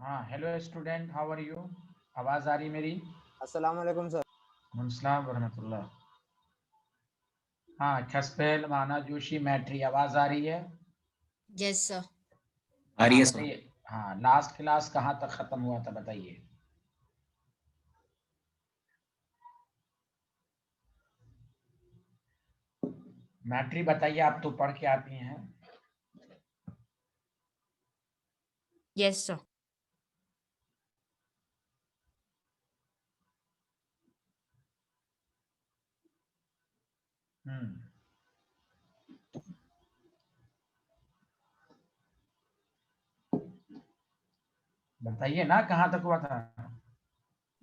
हाँ, hello student, how are you? आवाज आ रही मेरी? अस्सलाम वालेकुम सर। मुस्लिम वरहमतुल्लाह। हाँ, खसपेल, माना जोशी, मैट्री, आवाज आ रही है? Yes sir. आ रही हाँ है सर। बताइए। हाँ, लास्ट क्लास कहाँ तक खत्म हुआ था बताइए। मैट्री बताइए, आप तो पढ़ के आती हैं। Yes sir. हम्म बताइए ना, कहाँ तक हुआ था?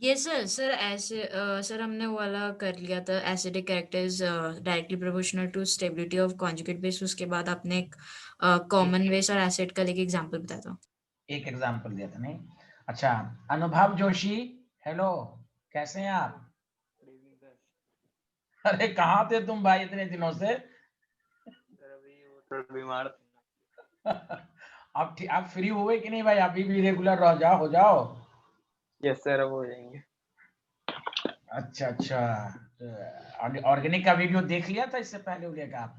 Yes sir. सर ऐसे सर हमने वो वाला कर लिया था, acidic characters directly proportional to stability of conjugate base. उसके बाद आपने एक कॉमन बेस और एसिड का लेके एग्जांपल बताया था। एक एग्जाम्पल दिया था नहीं? अच्छा, अनुभव जोशी, हेलो, कैसे हैं आप? अरे कहाँ थे तुम भाई इतने दिनों से? बीमार आप फ्री हुए कि नहीं भाई? अभी भी रेगुलर रह जाओ, हो जाओ। यस सर, अब हो जाएंगे। अच्छा अच्छा, ऑर्गेनिक का वीडियो देख लिया था इससे पहले उड़िया का आप?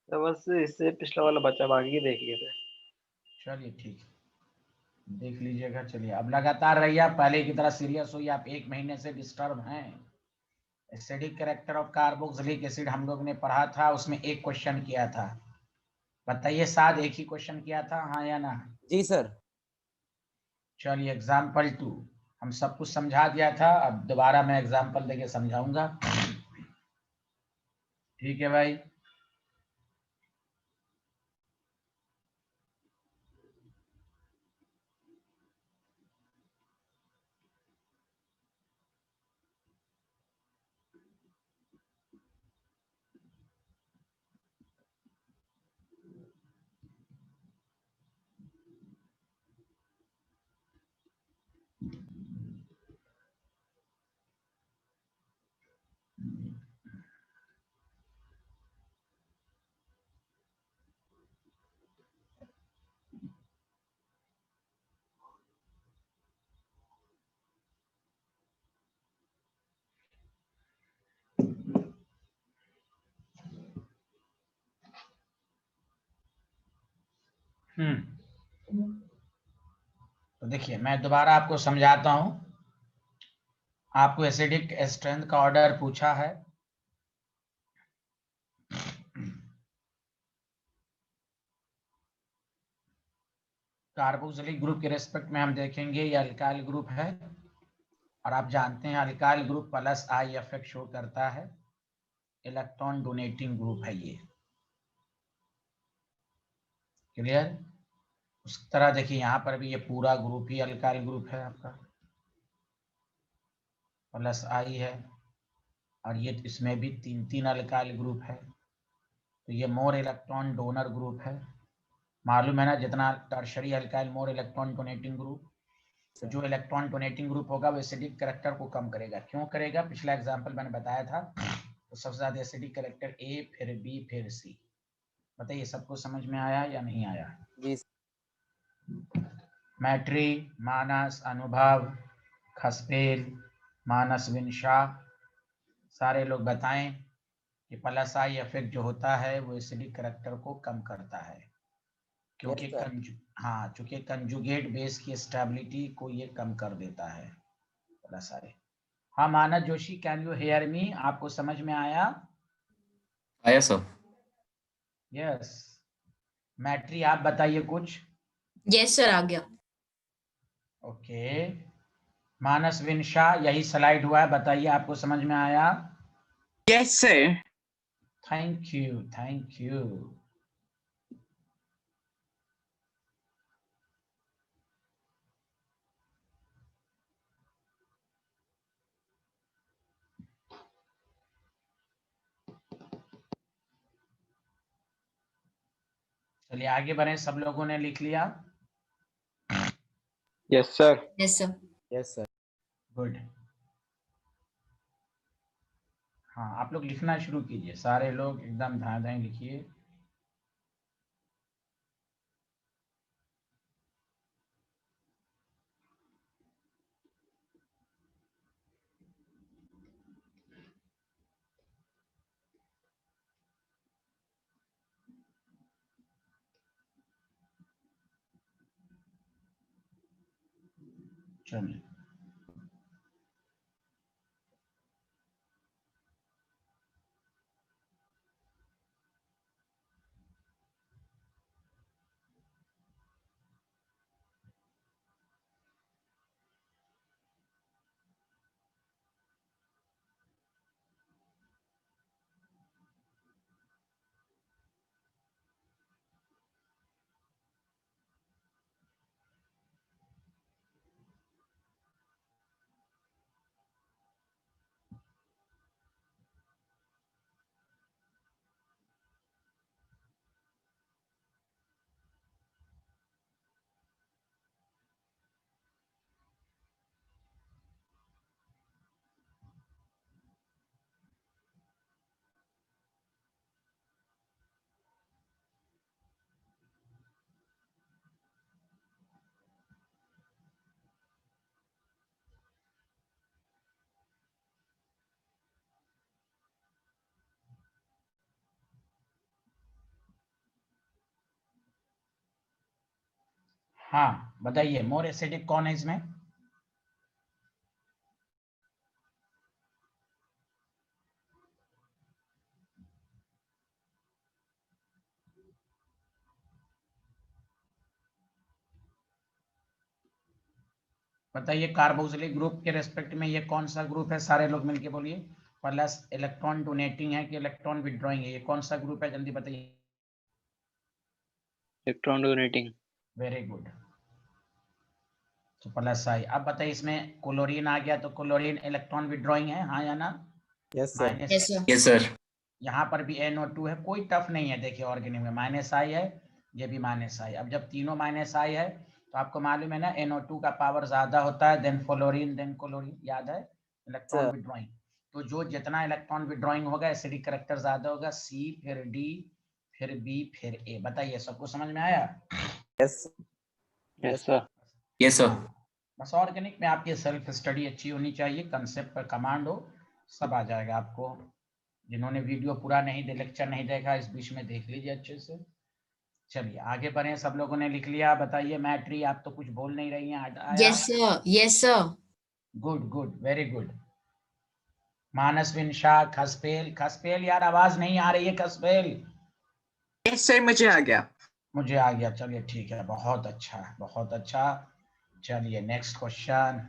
तो बस इससे पिछला वाला बच्चा बाकी देख लिए थे। चलिए ठीक है, देख लीजिएगा। चलिए अब लगातार रहिए, आप पहले की तरह सीरियस होइए। आप 1 महीने से डिस्टर्ब हैं। Acidic character of carboxylic acid हम लोग ने पढ़ा था, उसमें एक क्वेश्चन किया था। बताइए साद, एक ही क्वेश्चन किया था, हाँ या ना? जी सर। चलिए एग्जाम्पल 2, हम सब कुछ समझा दिया था, अब दोबारा मैं एग्जाम्पल देके समझाऊंगा। ठीक है भाई? तो देखिए मैं दोबारा आपको समझाता हूं। आपको एसिडिक स्ट्रेंथ का ऑर्डर पूछा है। कार्बोक्सिलिक ग्रुप के रेस्पेक्ट में हम देखेंगे ये अल्काइल ग्रुप है, और आप जानते हैं alkyl group plus I effect show करता है। इलेक्ट्रॉन डोनेटिंग ग्रुप है ये। क्लियर? उस तरह देखिए यहाँ पर भी ये पूरा ग्रुप ही अल्काइल ग्रुप है आपका, प्लस आई है, और ये इसमें भी 3 अल्काइल ग्रुप है। तो ये मोर इलेक्ट्रॉन डोनर ग्रुप है। मालूम है ना, जितना tertiary alkyl more electron donating group. तो जो इलेक्ट्रॉन डोनेटिंग ग्रुप होगा वो एसिडिक कैरेक्टर को कम करेगा। क्यों करेगा? पिछला एग्जांपल मैंने बताया था। तो सबसे ज्यादा एसिडिक कैरेक्टर ए, फिर बी, फिर सी। बताइए सबको समझ में आया या नहीं आया? जी। मैट्री, मानस, अनुभव, खसपेल, मानस विनशा, सारे लोग बताएं कि प्लस आई इफेक्ट जो होता है वो एसिडिक कैरेक्टर को कम करता है, क्योंकि हाँ, चूंकि कंजुगेट बेस की स्टेबिलिटी को ये कम कर देता है प्लस आई। हाँ Manas Joshi, can you hear me? आपको समझ में आया? आया सर। यस। मैट्री आप बताइए कुछ। यस सर, आ गया। ओके। मानस विनशा, यही स्लाइड हुआ है, बताइए आपको समझ में आया? Yes sir. Thank you, thank you. चलिए आगे बढ़े, सब लोगों ने लिख लिया? Yes sir. Yes sir. Yes sir. Good. हाँ, आप लोग लिखना शुरू कीजिए, सारे लोग एकदम धाए धाए लिखिए। चलिए हाँ बताइए, मोर एसिडिक कौन है इसमें? बताइए कार्बोक्सिलिक ग्रुप के रेस्पेक्ट में ये कौन सा ग्रुप है? सारे लोग मिलके बोलिए। प्लस इलेक्ट्रॉन डोनेटिंग है कि इलेक्ट्रॉन विड्रॉइंग है? ये कौन सा ग्रुप है, जल्दी बताइए। Electron donating. वेरी गुड, तो प्लस आई। अब बताइए इसमें क्लोरीन आ गया, तो क्लोरीन इलेक्ट्रॉन विड्रॉइंग है, हाँ या ना? Yes sir. Minus, yes sir. Yes, sir. यहाँ पर भी NO2 है, कोई टफ नहीं है। देखिए ऑर्गेनिक में माइनस आई है, ये भी माइनस आई। अब जब तीनों माइनस आई है तो आपको मालूम है ना NO2 का पावर ज्यादा होता है देन फ्लोरीन देन क्लोरीन, याद है? Electron sir. विड्रॉइंग। तो जो जितना इलेक्ट्रॉन विड्रॉइंग होगा एसिडिक करेक्टर ज्यादा होगा, C फिर D फिर B फिर A। बताइए सबको समझ में आया? Yes yes sir. Yes, sir. बस ऑर्गेनिक में आपकी सेल्फ स्टडी अच्छी होनी चाहिए, कंसेप्ट पर कमांड हो, सब आ जाएगा आपको। जिन्होंने वीडियो पूरा नहीं दे, लेक्चर नहीं देखा, इस बीच में देख लीजिए अच्छे से। चलिए आगे बढ़े, सब लोगों ने लिख लिया। बताइए मैट्री, आप तो कुछ बोल नहीं रही हैं, आया? Yes sir. Yes sir. Good good, very good. Manasvin Shah, खसपेल, खसपेल यार आवाज नहीं आ रही है, खसपेल। Yes, sir. मुझे आ गया। मुझे आ गया, चलिए ठीक है, बहुत अच्छा बहुत अच्छा। चलिए नेक्स्ट क्वेश्चन।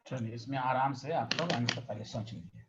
चलिए इसमें आराम से आप लोग आंसर पहले सोच लीजिए।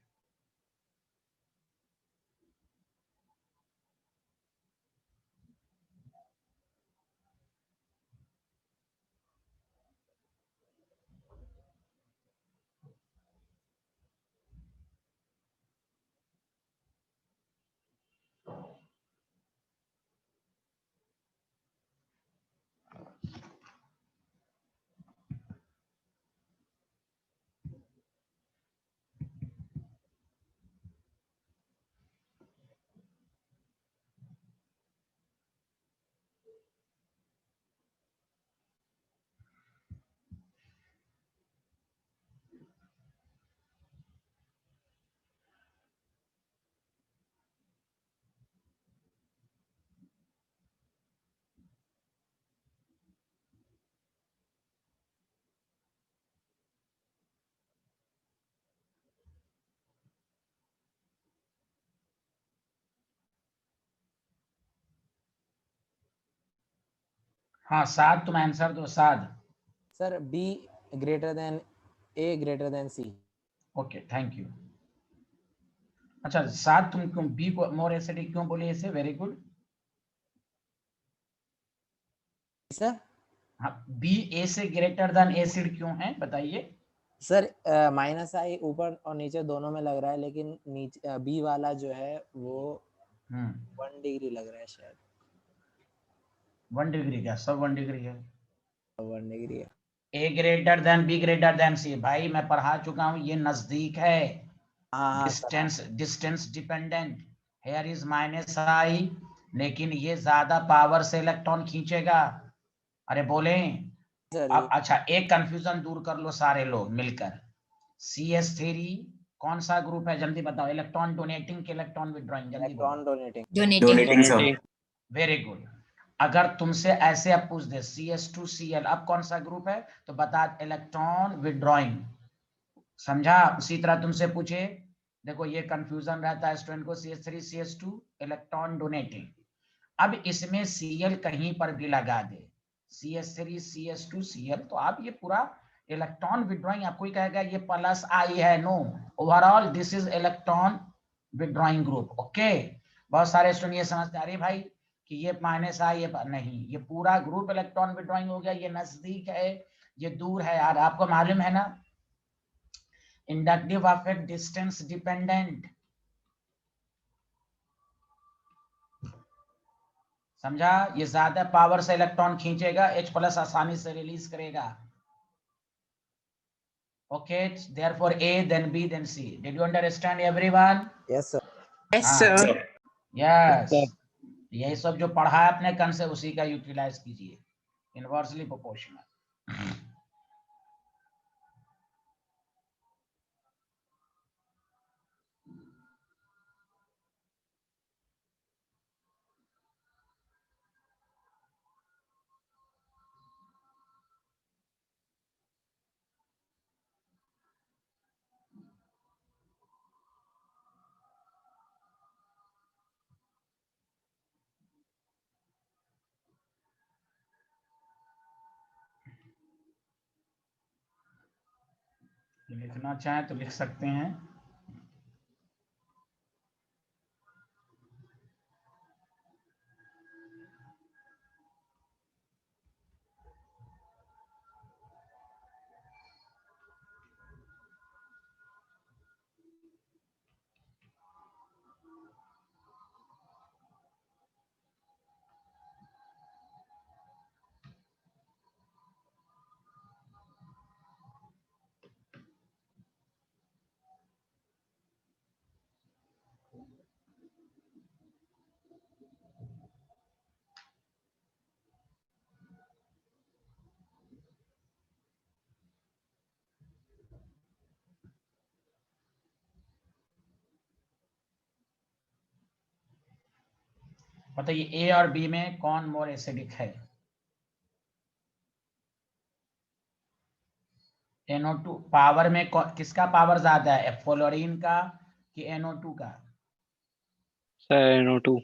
हाँ साद, तुम आंसर दो Saad. Sir B greater than A greater than C. Okay thank you. अच्छा साद, तुम क्यों बी को मोर एसिडिक क्यों बोले इसे? Very good. सर हाँ, बी ए से ग्रेटर देन एसिड क्यों है बताइए? सर माइनस आई ऊपर और नीचे दोनों में लग रहा है, लेकिन नीचे बी वाला जो है वो 1 डिग्री लग रहा है शायद। 1 डिग्री क्या? सब 1 डिग्री है। 1 डिग्री है। A greater than B greater than C, भाई मैं पढ़ा चुका हूं, ये नजदीक है। हाँ distance distance dependent. Here is minus I, लेकिन ये ज्यादा पावर से इलेक्ट्रॉन खींचेगा। अरे बोले सर अब। अच्छा एक कंफ्यूजन दूर कर लो सारे लोग मिलकर। CH3 कौन सा ग्रुप है जल्दी बताओ? इलेक्ट्रॉन डोनेटिंग के इलेक्ट्रॉन विड्रॉइंग? जल्दी इलेक्ट्रॉन बोलो। Donating. Donating sir. Very good. अगर तुमसे ऐसे अब पूछ दे CH2Cl अब कौन सा ग्रुप है, तो बता इलेक्ट्रॉन विड्रॉइंग। समझा? उसी तरह तुमसे पूछे, देखो ये कंफ्यूजन रहता है स्टूडेंट को, CH3 CH2 इलेक्ट्रॉन डोनेटिंग। अब इसमें Cl कहीं पर भी लगा दे, CH3 CH2 Cl, तो आप ये पूरा इलेक्ट्रॉन विड्रॉइंग। आपको कहेगा ये प्लस आई है, no, overall this is electron withdrawing group. Okay, बहुत सारे स्टूडेंट ये समझते अरे भाई कि ये माइनस आई, ये नहीं, ये पूरा ग्रुप इलेक्ट्रॉन विड्रॉइंग हो गया। ये नजदीक है, ये दूर है यार, आपको मालूम है ना। Inductive affect distance dependent. समझा? ये ज्यादा पावर से इलेक्ट्रॉन खींचेगा, H+ आसानी से रिलीज करेगा। Okay, therefore A then B then C. Did you understand everyone? Yes sir. Yes, हाँ, sir. यस। यही सब जो पढ़ा है अपने कन से उसी का यूटिलाइज कीजिए, इनवर्सली प्रोपोर्शनल। लिखना चाहें तो लिख सकते हैं। बताइए A और B में कौन मोर एसिडिक है? NO2 पावर में किसका पावर ज्यादा है, फ्लोरीन का कि NO2 का? Sir NO2।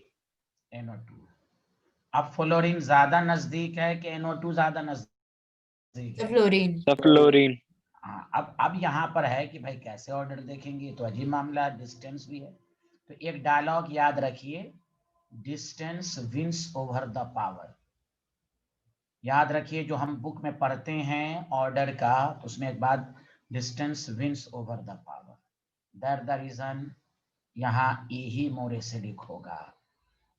NO2। अब फ्लोरीन ज्यादा नजदीक है कि NO2 ज्यादा नजदीक है? फ्लोरीन। Sir fluorine. हाँ, अब यहाँ पर है कि भाई कैसे ऑर्डर देखेंगे, तो अजीब मामला, डिस्टेंस भी है। तो एक डायलॉग याद रखिए, distance wins over the power. याद रखिए जो हम बुक में पढ़ते हैं ऑर्डर का, तो उसमें एक बात, distance wins over the power, that the reason यहाँ ए ही मोर एसिडिक होगा।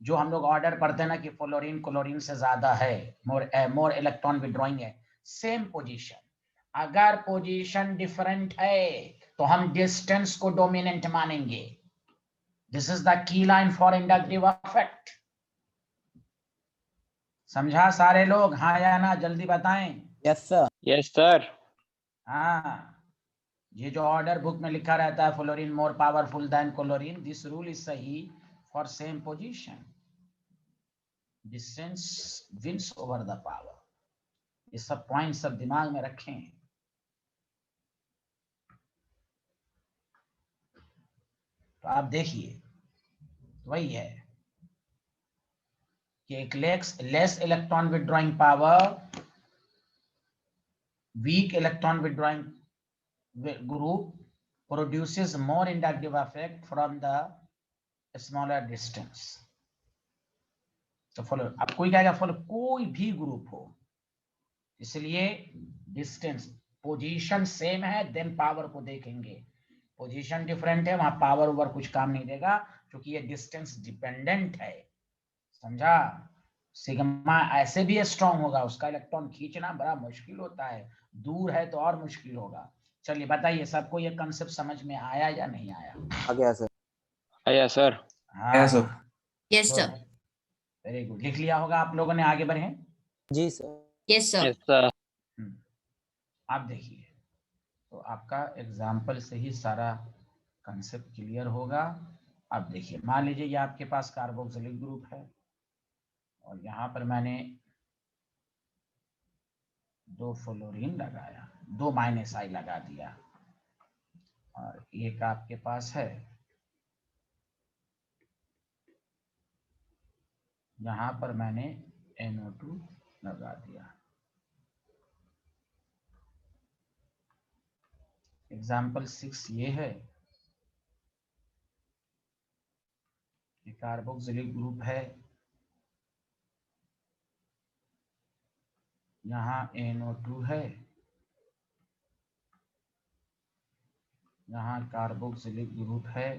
जो हम लोग ऑर्डर पढ़ते हैं ना कि फ्लोरीन क्लोरीन से ज्यादा है, मोर इलेक्ट्रॉन विड्रॉइंग है, सेम पोजीशन। अगर पोजीशन डिफरेंट है तो हम डिस्टेंस को डोमिनेंट मानेंगे। This is the key line for inductive effect. समझा सारे लोग? हाँ या ना, जल्दी बताएं। Yes sir. Yes sir. हाँ, ये जो ऑर्डर बुक में लिखा रहता है fluorine more powerful than chlorine, this rule is सही for same position. Distance wins over the power. ये सब पॉइंट सब दिमाग में रखें। तो आप देखिए वही है कि एक less electron withdrawing power, weak electron withdrawing group produces more inductive effect from the smaller distance. तो फॉलो अब कोई कहेगा फॉलो कोई भी ग्रुप हो, इसलिए डिस्टेंस पोजीशन सेम है देन पावर को देखेंगे, पोजीशन डिफरेंट है वहां पावर ओवर कुछ काम नहीं देगा क्योंकि ये डिस्टेंस डिपेंडेंट है, समझा। सिग्मा ऐसे भी स्ट्रांग होगा, उसका इलेक्ट्रॉन खींचना बड़ा मुश्किल होता है, दूर है तो और मुश्किल होगा। चलिए बताइए सबको ये कंसेप्ट समझ में आया या नहीं आया? आ गया सर। आया सर। आया sir. Yes sir. Very good, लिख लिया होगा आप लोगों ने, आगे बढ़े। जी sir. Yes sir. Yes sir. आप देखिए तो आपका एग्जाम्पल से ही सारा कंसेप्ट क्लियर होगा। अब देखिए मान लीजिए ये आपके पास कार्बोक्सिलिक ग्रुप है और यहाँ पर मैंने 2 फ्लोरीन लगाया, 2 माइनस आई लगा दिया, और एक आपके पास है यहाँ पर मैंने NO2 लगा दिया। एग्जाम्पल 6 ये है कि कार्बोक्सिलिक ग्रुप है, यहाँ NO2 है, यहाँ कार्बोक्सिलिक ग्रुप है,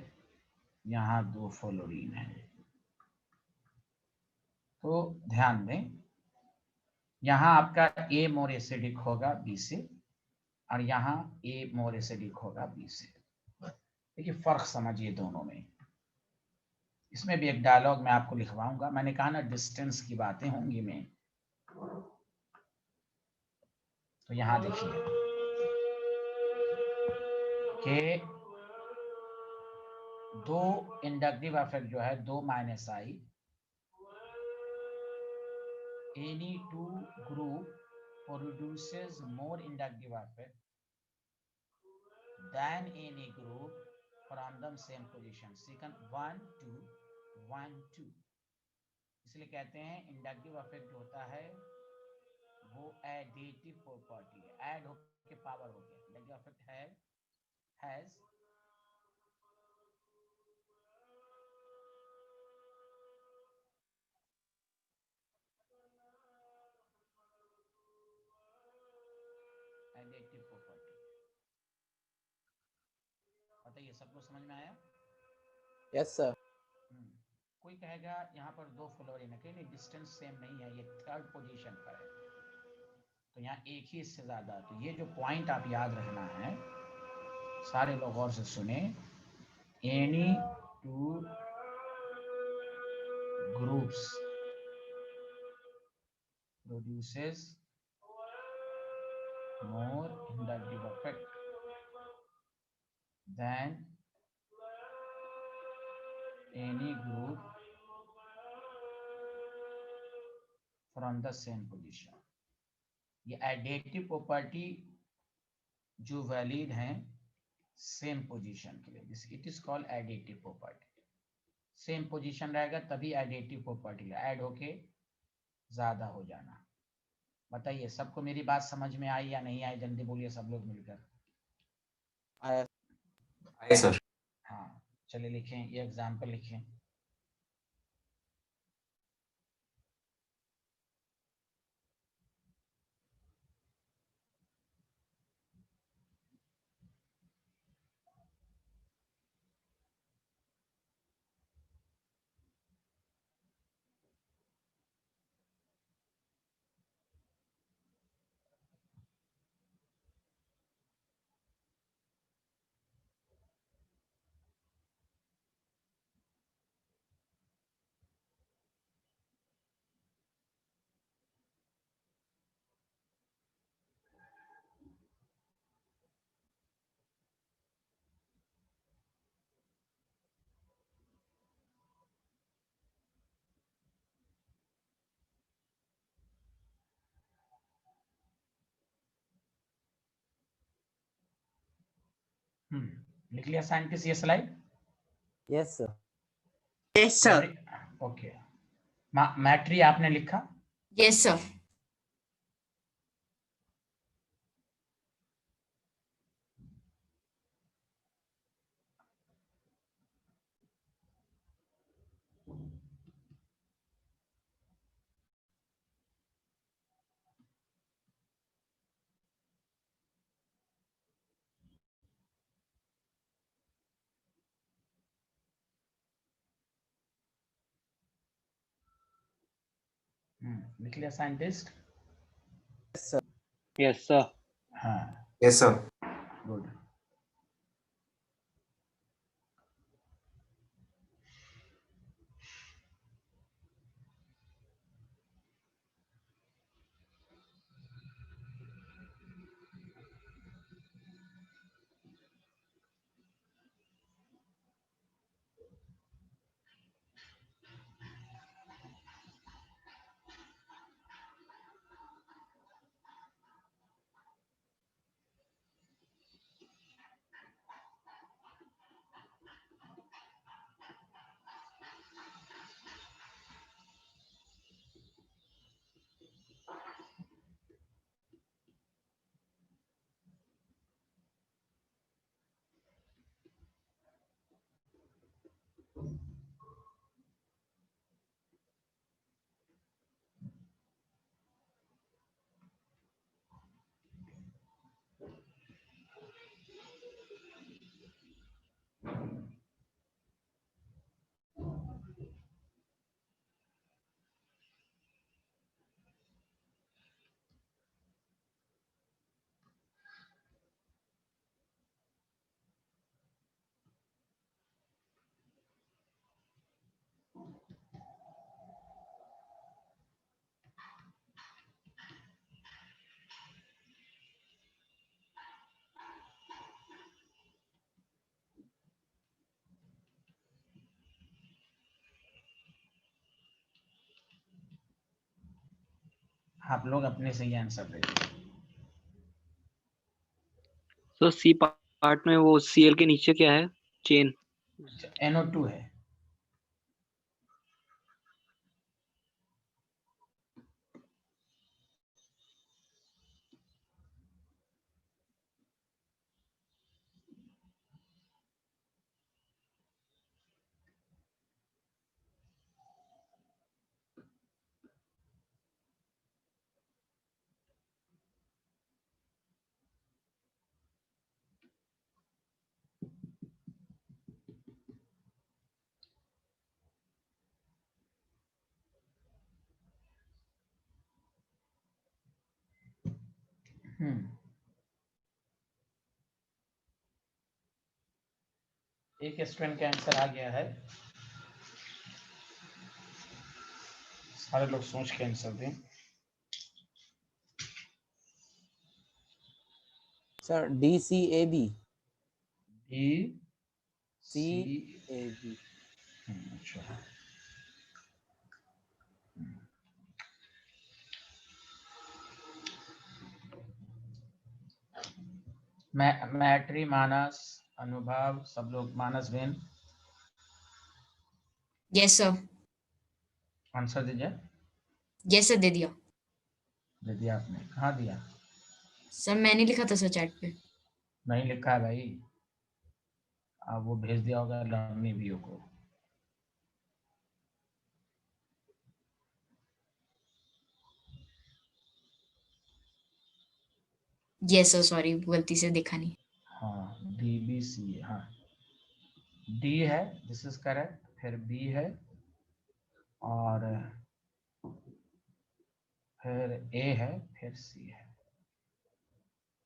यहाँ 2 फ्लोरीन है। तो ध्यान दें यहाँ आपका A मोर एसिडिक होगा B से और यहाँ A मोर एसिडिक होगा B से। देखिए फर्क समझिए दोनों में। इसमें भी एक डायलॉग मैं आपको लिखवाऊंगा, मैंने कहा ना डिस्टेंस की बातें होंगी में। तो यहाँ देखिए कि 2 इंडक्टिव इफेक्ट जो है 2 minus I, any two group produces more inductive effect than any group from the same position. Second 1 2 1 2, इसलिए कहते हैं इंडक्टिव इफेक्ट जो होता है वो एडिटिव प्रॉपर्टी है, ऐड होके पावर हो गया। Inductive effect has additive property. बताइए सबको समझ में आया? Yes sir. कोई कहेगा यहाँ पर 2 फ्लोरीन है, नहीं डिस्टेंस सेम नहीं है, ये 3rd पोजीशन पर है, तो यहाँ एक ही इससे ज्यादा। तो ये जो पॉइंट आप याद रखना है, सारे लोग गौर से सुने, any 2 groups produces more inductive effect than any group from the same position। ये एडिटिव प्रॉपर्टी जो वैलिड हैं सेम पोजीशन के लिए, it is called additive property. Same position रहेगा तभी एडिटिव प्रॉपर्टी ऐड होके ज्यादा हो जाना। बताइए सबको मेरी बात समझ में आई या नहीं आई? जल्दी बोलिए सब लोग मिलकर। आया। आया सर। हाँ चलिए लिखें, ये एग्जाम्पल लिखें। लिख लिया साइंटिस्ट ये slide? Yes sir. Yes, sir. Okay Maitri आपने लिखा? Yes sir. लिख लिया साइंटिस्ट? Yes sir. हाँ Yes, sir. गुड। आप लोग अपने से ही आंसर दे दो। सो सी पार्ट में वो Cl के नीचे क्या है? चेन। NO2 है। एक स्टूडेंट का आंसर आ गया है। सारे लोग सोच के आंसर दें। Sir DCAB। DCAB। अच्छा मैट्री, मानस, अनुभव, सब लोग। मानस बेन यस सर। आंसर दीजिए। यस सर दे दिया। दे दिया आपने? कहाँ दिया? सर मैंने लिखा था सर चैट पे। नहीं लिखा है भाई। अब वो भेज दिया होगा लर्निंग व्यू को। यस सर सॉरी गलती से देखा नहीं। हाँ DBC। हाँ D है, दिस इज करेक्ट। फिर B है और फिर A है, फिर C है।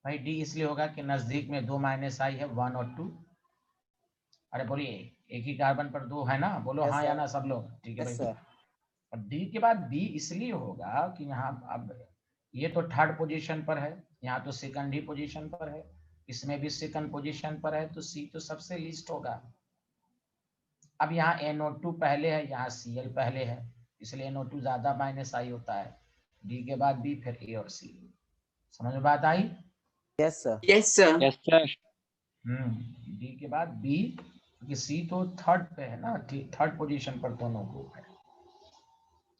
भाई D इसलिए होगा कि नजदीक में 2 माइनस आई है, 1 और 2। अरे बोलिए, एक ही कार्बन पर 2 है ना? बोलो Yes, हाँ या sir. ना सब लोग। ठीक है Yes, भाई। sir. और D के बाद B इसलिए होगा कि यहाँ अब ये तो थर्ड पोजीशन पर है, यहाँ तो सेकंड ही पोजीशन पर है, इसमें भी सेकंड पोजीशन पर है, तो C तो सबसे लीस्ट होगा। अब यहाँ NO2 पहले है, यहाँ Cl पहले है, इसलिए NO2 ज्यादा माइनस आई होता है। D के बाद B, फिर A और C। समझ में बात आई? Yes, sir. Yes, sir. Yes sir. D के बाद B, क्योंकि C तो थर्ड पे है ना, थर्ड पोजीशन पर दोनों ग्रुप है।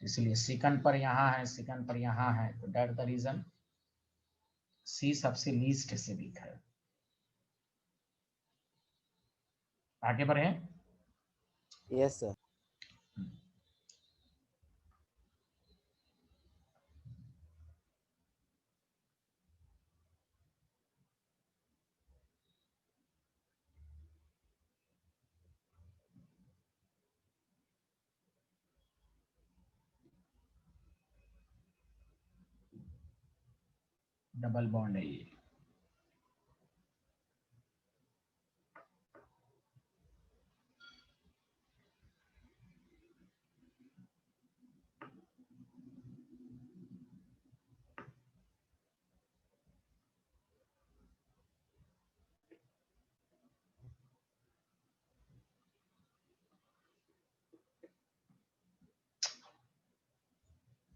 इसलिए सेकंड पर यहाँ है, सेकंड पर यहाँ है, तो दैट द रीजन सी सबसे लीस्ट एसिडिक है। आगे बढ़े। Yes sir. डबल बॉन्ड है ये।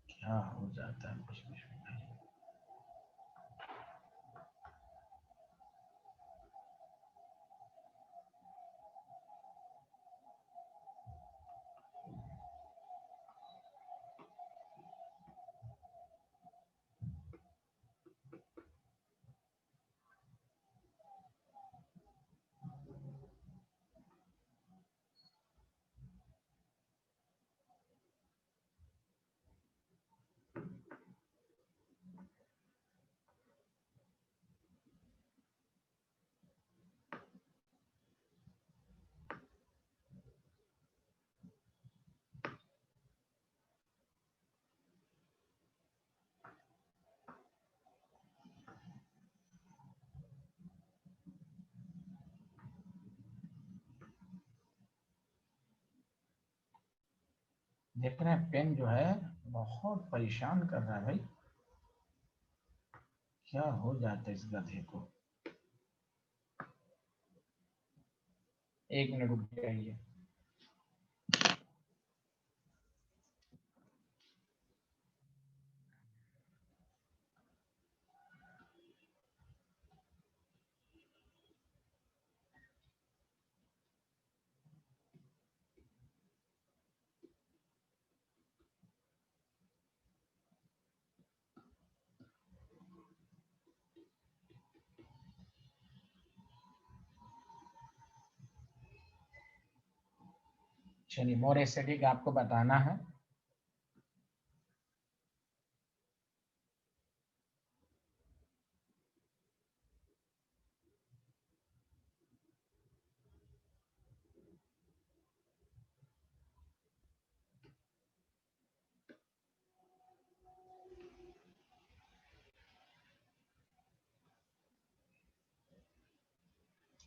क्या हो जाता है कुछ कुछ में। देख रहे हैं पेन जो है बहुत परेशान कर रहा है भाई। क्या हो जाता है इस गधे को। 1 मिनट रुक जाइए। चलिए मोर एसिडिक आपको बताना है।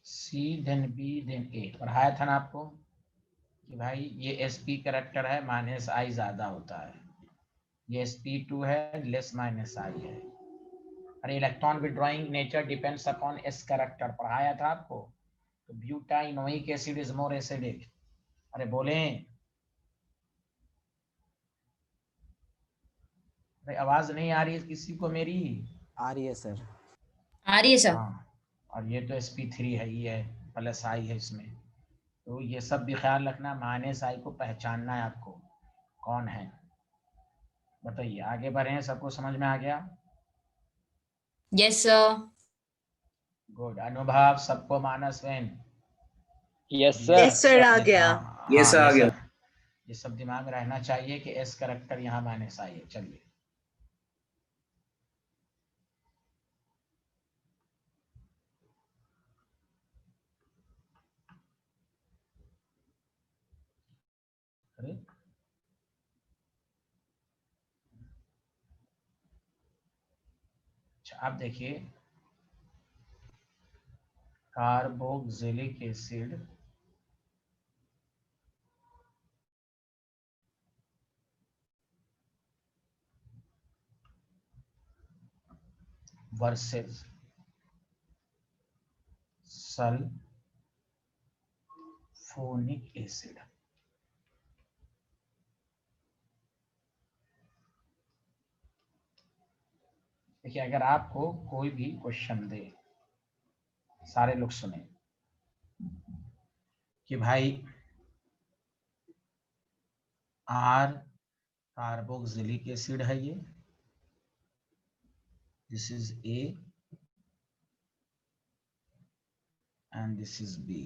सी देन बी देन ए पढ़ाया था ना आपको कि भाई ये sp कैरेक्टर है -i ज्यादा होता है, ये sp2 है लेस -i है। अरे electron withdrawing nature depends upon s character पढ़ाया था आपको। तो ब्यूटाइनोइक एसिड इज मोर एसिडिक। अरे बोले अरे आवाज नहीं आ रही है किसी को मेरी? आ रही है सर। आ रही है सर। हाँ और ये तो sp3 है ही है, +i है इसमें। तो ये सब भी ख्याल रखना, -i को पहचानना है आपको कौन है। बताइए आगे बढ़े, सबको समझ में आ गया? Yes sir. गुड। अनुभव सबको मानसवेन? यस ये यस सर आ गया। हाँ, ये सर आ गया। ये सब दिमाग में रहना चाहिए कि एस करेक्टर यहाँ -i है। चलिए अरे अच्छा आप देखिए carboxylic acid versus sulphonic acid. देखिए अगर आपको कोई भी क्वेश्चन दे, सारे लोग सुने कि भाई R कार्बोक्सिलिक एसिड है ये, this is A and this is B,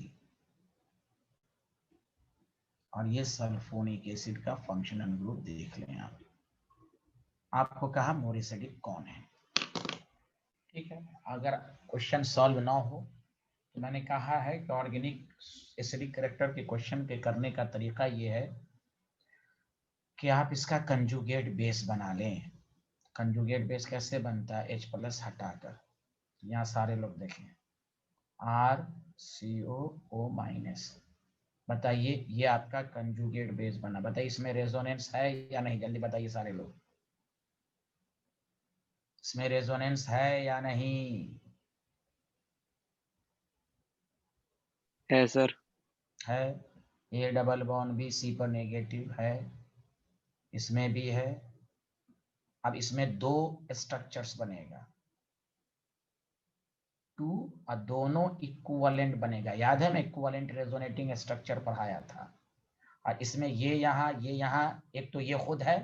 और ये सल्फोनिक एसिड का फंक्शनल ग्रुप देख लें आप। आपको कहा मोर एसिडिक कौन है, ठीक है। अगर क्वेश्चन सॉल्व ना हो तो मैंने कहा है कि ऑर्गेनिक एसिडिक कैरेक्टर के क्वेश्चन के करने का तरीका ये है कि आप इसका कंजुगेट बेस बना लें। कंजुगेट बेस कैसे बनता है, H+ हटाकर, यहाँ सारे लोग देखें RCOO-। बताइए ये आपका कंजुगेट बेस बना, बताइए इसमें रेजोनेंस है या नहीं, जल्दी बताइए सारे लोग, इसमें रेजोनेंस है या नहीं? है सर। है। A डबल बॉन्ड भी C पर नेगेटिव है, इसमें भी है। अब इसमें दो स्ट्रक्चर्स बनेगा, 2 और दोनों इक्विवेलेंट बनेगा। याद है मैं इक्विवेलेंट रेजोनेटिंग स्ट्रक्चर पढ़ाया था। और इसमें ये यहाँ एक तो ये खुद है,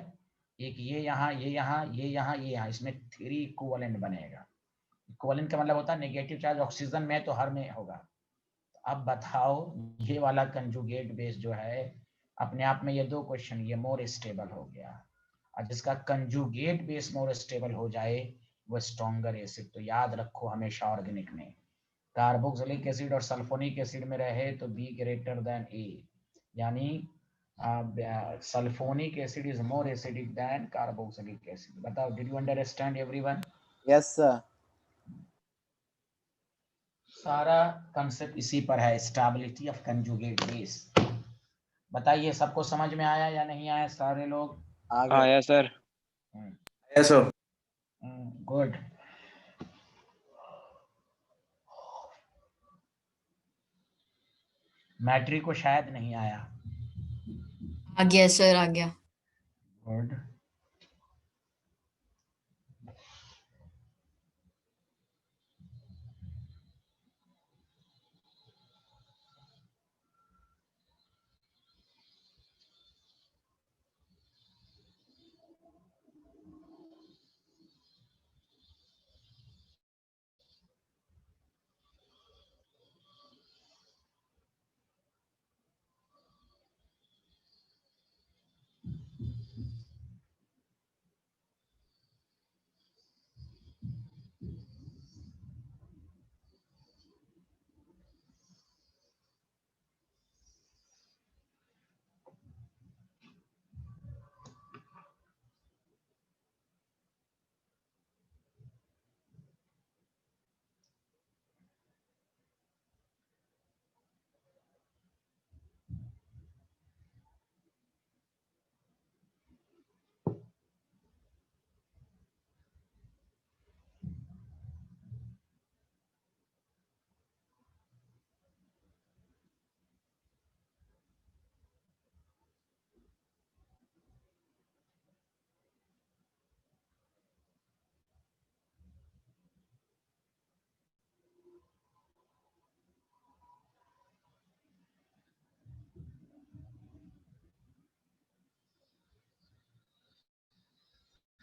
एक ये यहाँ ये यहाँ ये यहाँ ये यहाँ, इसमें 3 इक्विवेलेंट बनेगा। इक्विवेलेंट का मतलब होता है नेगेटिव चार्ज ऑक्सीजन में तो हर में होगा। अब बताओ ये वाला कंजुगेट बेस जो है, अपने आप में ये दो क्वेश्चन, ये मोर स्टेबल हो गया, और जिसका कंजुगेट बेस मोर स्टेबल हो जाए वो स्ट्रॉन्गर एसिड। तो याद रखो हमेशा ऑर्गेनिक में कार्बोक्सिलिक एसिड और सल्फोनिक एसिड में रहे तो B ग्रेटर देन A, यानी sulphonic acid is more acidic than carboxylic acid. बताओ, did you understand everyone? Yes sir. सारा कंसेप्ट इसी पर है, स्टेबिलिटी ऑफ कंजुगेट बेस। बताइए सबको समझ में आया या नहीं आया सारे लोग? आ गया। आया सर। Yes, sir. गुड। मैट्रिक को शायद नहीं आया। आ गया सर, आ गया। गुड।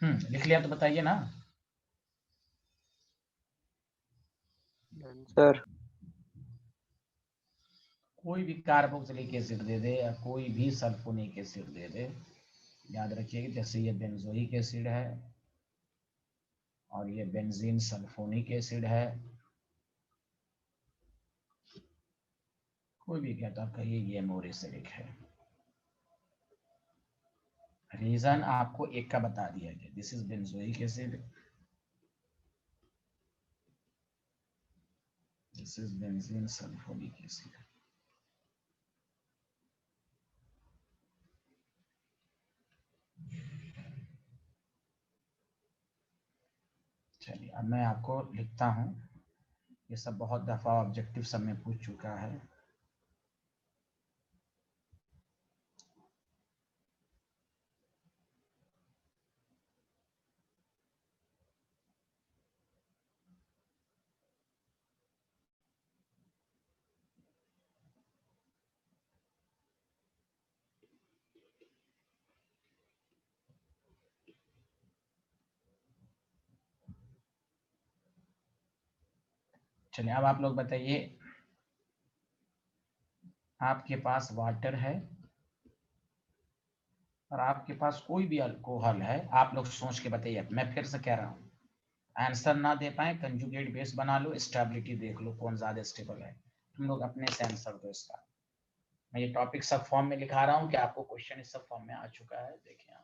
लिख लिया तो बताइए ना। सर कोई भी कार्बोक्सिलिक एसिड दे दे या कोई भी सल्फोनिक एसिड दे दे, याद रखिए जैसे ये बेंजोइक एसिड है और ये बेंजीन सल्फोनिक एसिड है, कोई भी कहता कहिए ये मोर एसिडिक है। रीजन आपको एक का बता दिया गया, this is benzoic acid, this is benzene sulphonic acid. चलिए अब मैं आपको लिखता हूँ, ये सब बहुत दफा ऑब्जेक्टिव सब में पूछ चुका है। चलिए अब आप लोग बताइए, आपके पास वाटर है और आपके पास कोई भी अल्कोहल है, आप लोग सोच के बताइए। मैं फिर से कह रहा हूँ, आंसर ना दे पाए कंजुगेट बेस बना लो, स्टेबिलिटी देख लो कौन ज्यादा स्टेबल है, तुम लोग अपने से आंसर दो इसका। मैं ये टॉपिक सब फॉर्म में लिखा रहा हूँ कि आपको क्वेश्चन इस सब फॉर्म में आ चुका है, देखिए आप।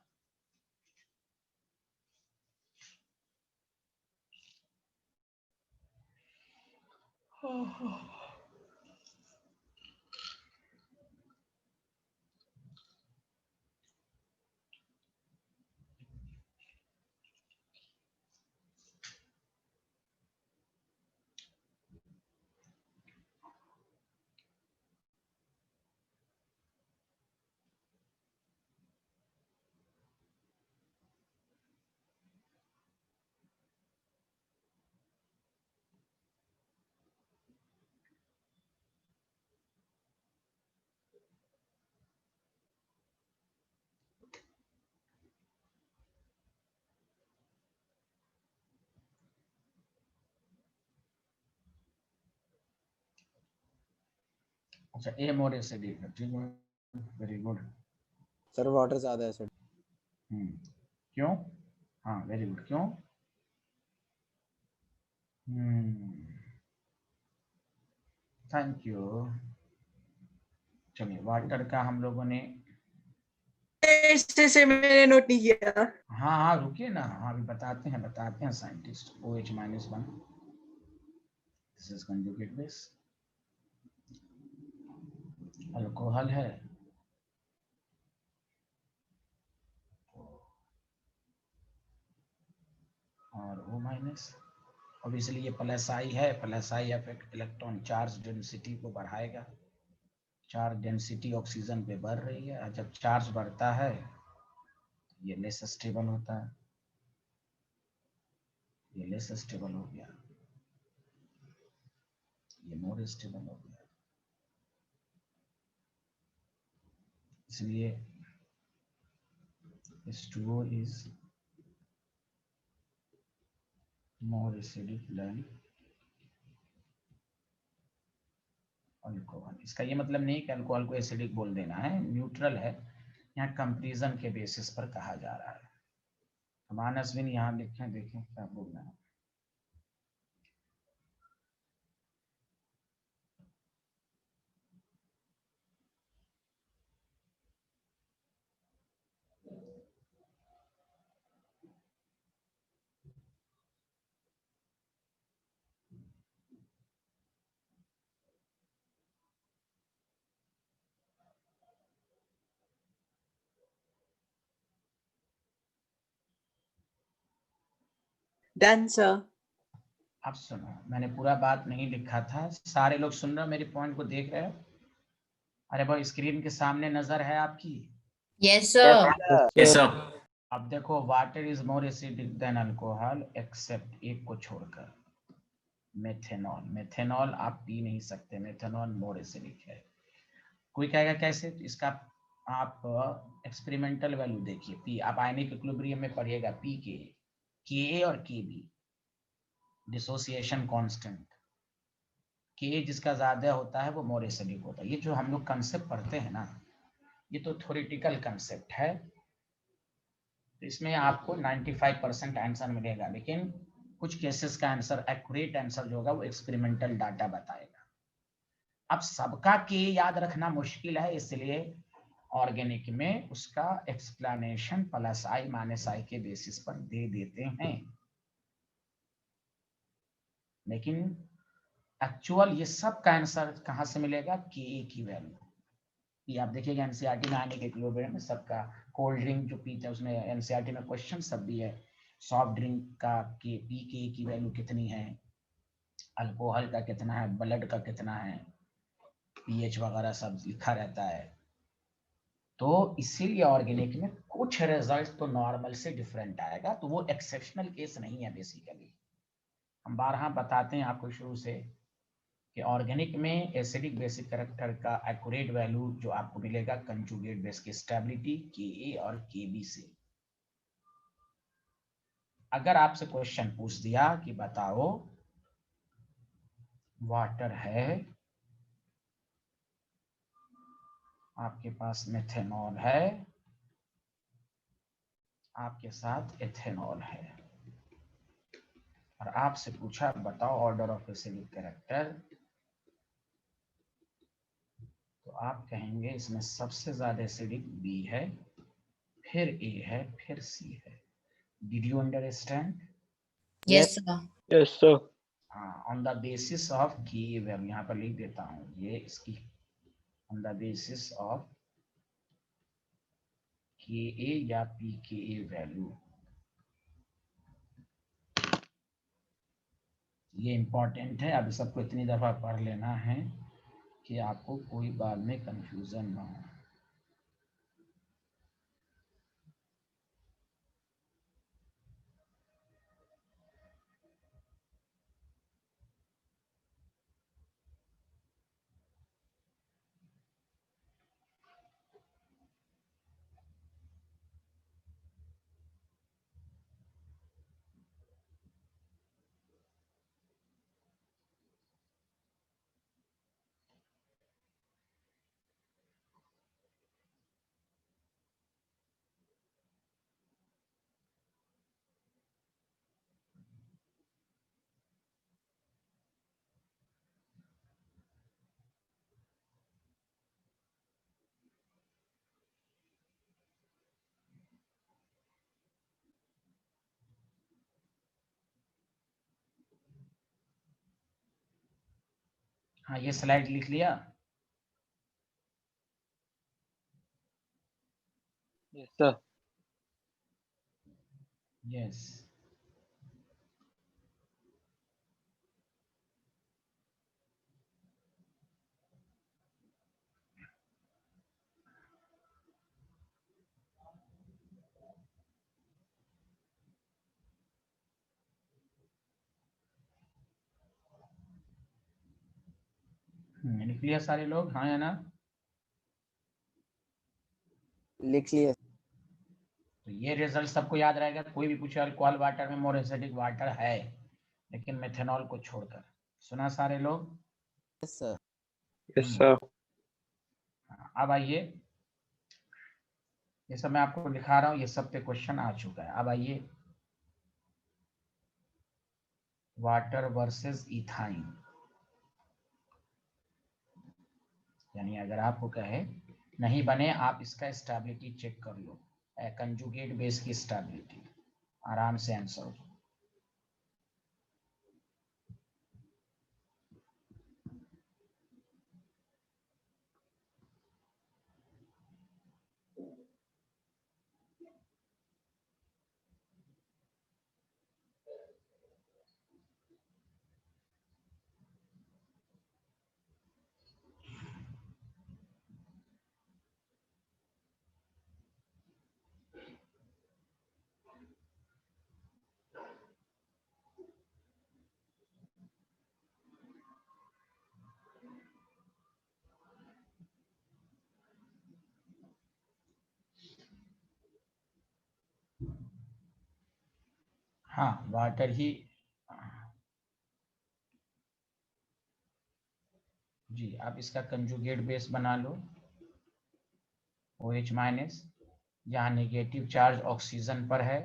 अच्छा, ए मोर एसिडिक है, ठीक है, वेरी गुड। सर वाटर ज्यादा एसिड। क्यों? हाँ वेरी गुड, क्यों? Thank you. चलिए वाटर का हम लोगों ने, से मैंने नोट नहीं किया। हाँ हाँ रुकिए ना, हाँ अभी बताते हैं scientist. OH-1 this is conjugate base, alcohol है और O-। अब इसलिए ये प्लस आई है, प्लस आई अफेक्ट इलेक्ट्रॉन चार्ज डेंसिटी को बढ़ाएगा, चार्ज डेंसिटी ऑक्सीजन पे बढ़ रही है, और जब चार्ज बढ़ता है ये लेस स्टेबल होता है, ये लेस स्टेबल हो गया, ये मोर स्टेबल हो गया। इसलिए H2O is more acidic than alcohol. इसका ये मतलब नहीं कि अल्कोहल को एसिडिक बोल देना है, न्यूट्रल है, यहाँ कंपैरिजन के बेसिस पर कहा जा रहा है। मानस भी यहाँ लिखें, देखें क्या बोलना है। Done sir. अब सुनो, मैंने पूरा बात नहीं लिखा था, सारे लोग सुन रहे हो, मेरे पॉइंट को देख रहे हो? अरे भाई स्क्रीन के सामने नजर है आपकी? Yes sir. Yes, sir. अब देखो, water is more acidic than alcohol except एक को छोड़कर, मेथेनॉल। मेथेनॉल आप पी नहीं सकते, मेथेनॉल मोर एसिडिक है। कोई कहेगा कैसे? इसका आप एक्सपेरिमेंटल वैल्यू देखिए, पी, आप आयनिक इक्विलिब्रियम में पढ़िएगा, पी के और के बी, डिसोसिएशन कांस्टेंट, के जिसका ज्यादा होता है वो मोर एसिडिक होता है। ये जो हम लोग कंसेप्ट पढ़ते हैं ना, ये तो थ्योरेटिकल कंसेप्ट है, तो इसमें आपको 95% आंसर मिलेगा, लेकिन कुछ केसेस का आंसर, एक्यूरेट आंसर जो होगा वो एक्सपेरिमेंटल डाटा बताएगा। अब सबका के याद रखना मुश्किल है, इसलिए ऑर्गेनिक में उसका एक्सप्लेनेशन प्लस आई माइनस आई के बेसिस पर दे देते हैं, लेकिन एक्चुअल ये सब का आंसर कहां से मिलेगा? के की वैल्यू। ये आप देखिएगा एनसीईआरटी में आने के किलोमीटर में सबका, कोल्ड ड्रिंक जो पीते हैं उसमें एनसीईआरटी में क्वेश्चन सब भी है, सॉफ्ट ड्रिंक का के पी के की वैल्यू कितनी है, अल्कोहल का कितना है, ब्लड का कितना है, पीएच वगैरह सब लिखा रहता है। तो इसीलिए ऑर्गेनिक में कुछ रिजल्ट तो नॉर्मल से डिफरेंट आएगा, तो वो एक्सेप्शनल केस नहीं है। बेसिकली हम बारहा बताते हैं आपको शुरू से कि ऑर्गेनिक में एसिडिक बेसिक कैरेक्टर का एक्यूरेट वैल्यू जो आपको मिलेगा कंजुगेट बेस की स्टेबिलिटी के और के से। अगर आपसे क्वेश्चन पूछ दिया कि बताओ वाटर है, आपके पास मेथेनॉल है, आपके साथ एथेनॉल है, और आपसे पूछा बताओ ऑर्डर ऑफ एसिडिक कैरेक्टर, तो आप कहेंगे इसमें सबसे ज्यादा एसिडिक बी है, फिर ए है, फिर सी है। Did you understand? Yes sir. Yes sir. हाँ, ऑन द बेसिस ऑफ की वैल्यू, यहाँ पर लिख देता हूँ ये इसकी, ऑन द बेसिस ऑफ के ए या पी के ए वैल्यू। ये इंपॉर्टेंट है, अभी सबको इतनी दफा पढ़ लेना है कि आपको कोई बाद में कंफ्यूजन ना हो। हाँ, ये स्लाइड लिख लिया? Yes sir. यस। लिख लिया सारे लोग? हाँ या ना? लिख लिए। तो ये रिजल्ट सबको याद रहेगा, कोई भी पूछे अल्कोहल वाटर में मोर एसिडिक वाटर है, लेकिन मेथेनॉल को छोड़कर। सुना सारे लोग? Yes sir. Yes sir. अब आइए, ये सब मैं आपको दिखा रहा हूँ, ये सब पे क्वेश्चन आ चुका है। अब आइए, वाटर वर्सेस इथाइन, यानी अगर आपको कहे नहीं बने, आप इसका स्टेबिलिटी चेक कर लो, कंजुगेट बेस की स्टेबिलिटी, आराम से आंसर हो। हाँ, वाटर ही जी, आप इसका कंजुगेट बेस बना लो, OH माइनस, यहाँ नेगेटिव चार्ज ऑक्सीजन पर है,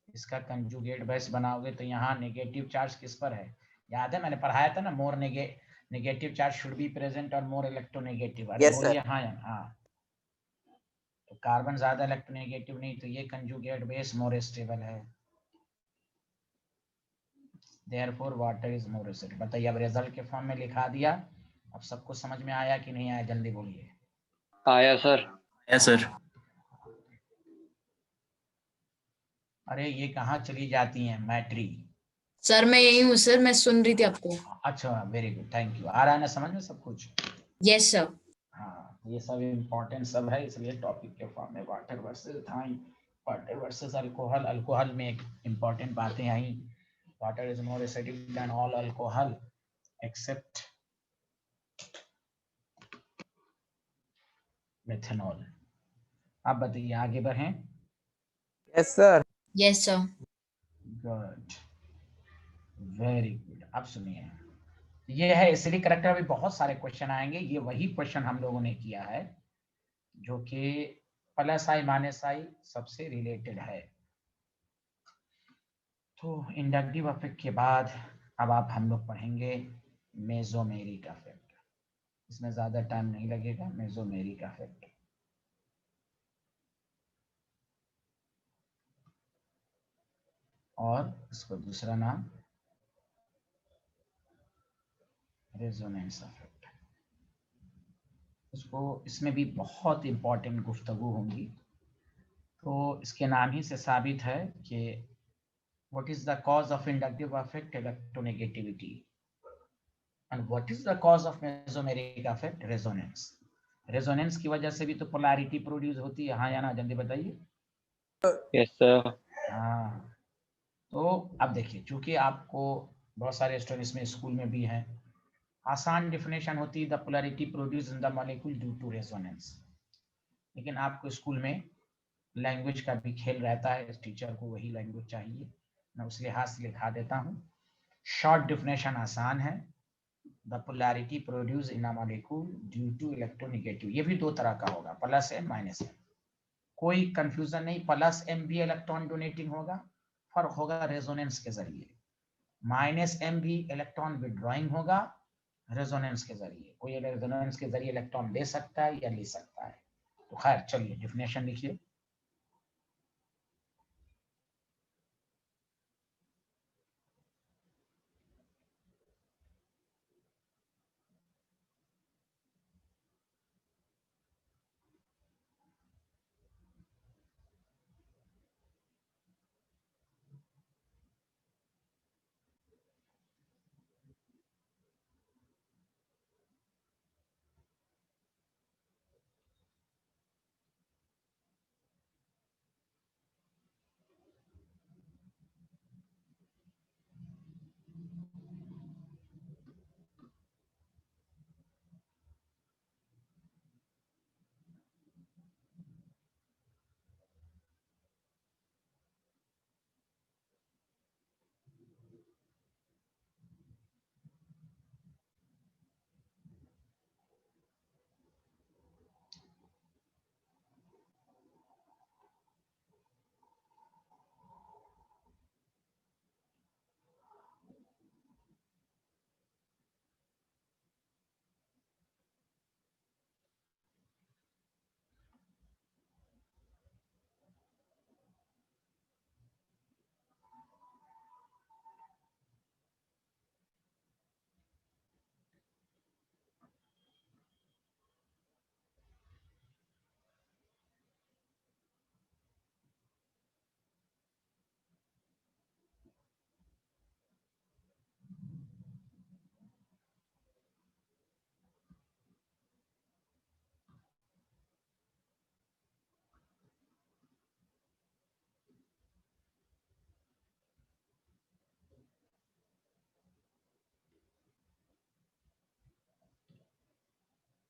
इसका कंजुगेट बेस बनाओगे तो यहाँ नेगेटिव चार्ज किस पर है? याद है मैंने पढ़ाया था ना, more negative charge should be present और मोर इलेक्ट्रोनेगेटिव। अरे Yes, बोलिए हाँ या हाँ। तो कार्बन ज्यादा इलेक्ट्रोनेगेटिव नहीं, तो ये कंजुगेट बेस मोर स्टेबल है, therefore water is more acidic. बताइए, अब रिजल्ट के फॉर्म में लिखा दिया, अब सबको समझ में आया कि नहीं आया? जल्दी बोलिए। आया सर। Yes sir. अरे ये कहाँ चली जाती हैं मैट्री? सर मैं यही हूँ सर, मैं सुन रही थी आपको। अच्छा, वेरी गुड, थैंक यू। आ रहा है ना समझ में सब कुछ? Yes sir. हाँ, ये सब इम्पोर्टेंट सब है, इसलिए टॉपिक के फॉर्म में water versus ethyne, water versus alcohol. Alcohol में एक इम्पोर्टेंट बातें आई, water is more acidic than all alcohol except methanol. आप बताइए, आगे बढ़ें? Yes sir. Yes sir. Good, very good. अब सुनिए, ये है एसिडिक करेक्टर। अभी बहुत सारे क्वेश्चन आएंगे, ये वही क्वेश्चन हम लोगों ने किया है जो कि प्लस आई माइनस आई सबसे रिलेटेड है। तो इंडक्टिव इफेक्ट के बाद अब आप हम लोग पढ़ेंगे मेसोमेरिक इफेक्ट। इसमें ज्यादा टाइम नहीं लगेगा। मेसोमेरिक इफेक्ट और इसको दूसरा नाम रेजोनेंस इफेक्ट। इसको इसमें भी बहुत इंपॉर्टेंट गुफ्तगू होंगी। तो इसके नाम ही से साबित है कि what is the cause of inductive effect? Electronegativity. And what is the cause of mesomeric effect? Resonance. Resonance की वजह से भी तो पोलैरिटी प्रोड्यूस होती है। हाँ या ना, जल्दी बताइए। Yes sir. हाँ, तो अब देखिए, चूंकि आपको बहुत सारे स्टूडेंट इसमें स्कूल में भी हैं, आसान डेफिनेशन होती है the polarity produce in the molecule due to resonance. लेकिन आपको स्कूल में लैंग्वेज का भी खेल रहता है, टीचर को वही लैंग्वेज चाहिए, मैं उस लिहाज से लिखा देता हूँ। शॉर्ट डेफिनेशन आसान है, the polarity produce in a molecule due to electronegative. ये भी दो तरह का होगा, प्लस एम माइनस एम, कोई कंफ्यूजन नहीं। प्लस एम भी इलेक्ट्रॉन डोनेटिंग होगा, फर्क होगा रेजोनेंस के जरिए। माइनस एम भी इलेक्ट्रॉन विड्रॉइंग होगा रेजोनेंस के जरिए। कोई रेजोनेंस के जरिए इलेक्ट्रॉन दे सकता है या ले सकता है। तो खैर चलिए डेफिनेशन लिखिए।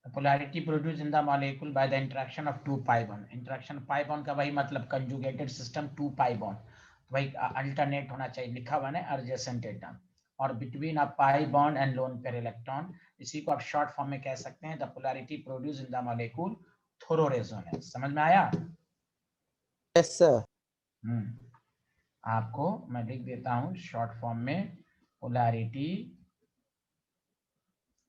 Polarity produce in the molecule by the interaction of two pi bond. Interaction pi bond का वही मतलब conjugated system, two pi bond, वही अल्टरनेट होना चाहिए, लिखा हुआ है एडजेसेंट एटम, और between a pi bond and lone pair electron. इसी को आप शॉर्ट फॉर्म में कह सकते हैं the polarity produce in the molecule through resonance. समझ में आया? Yes sir. आपको मैं लिख देता हूँ शॉर्ट फॉर्म में, पोलैरिटी,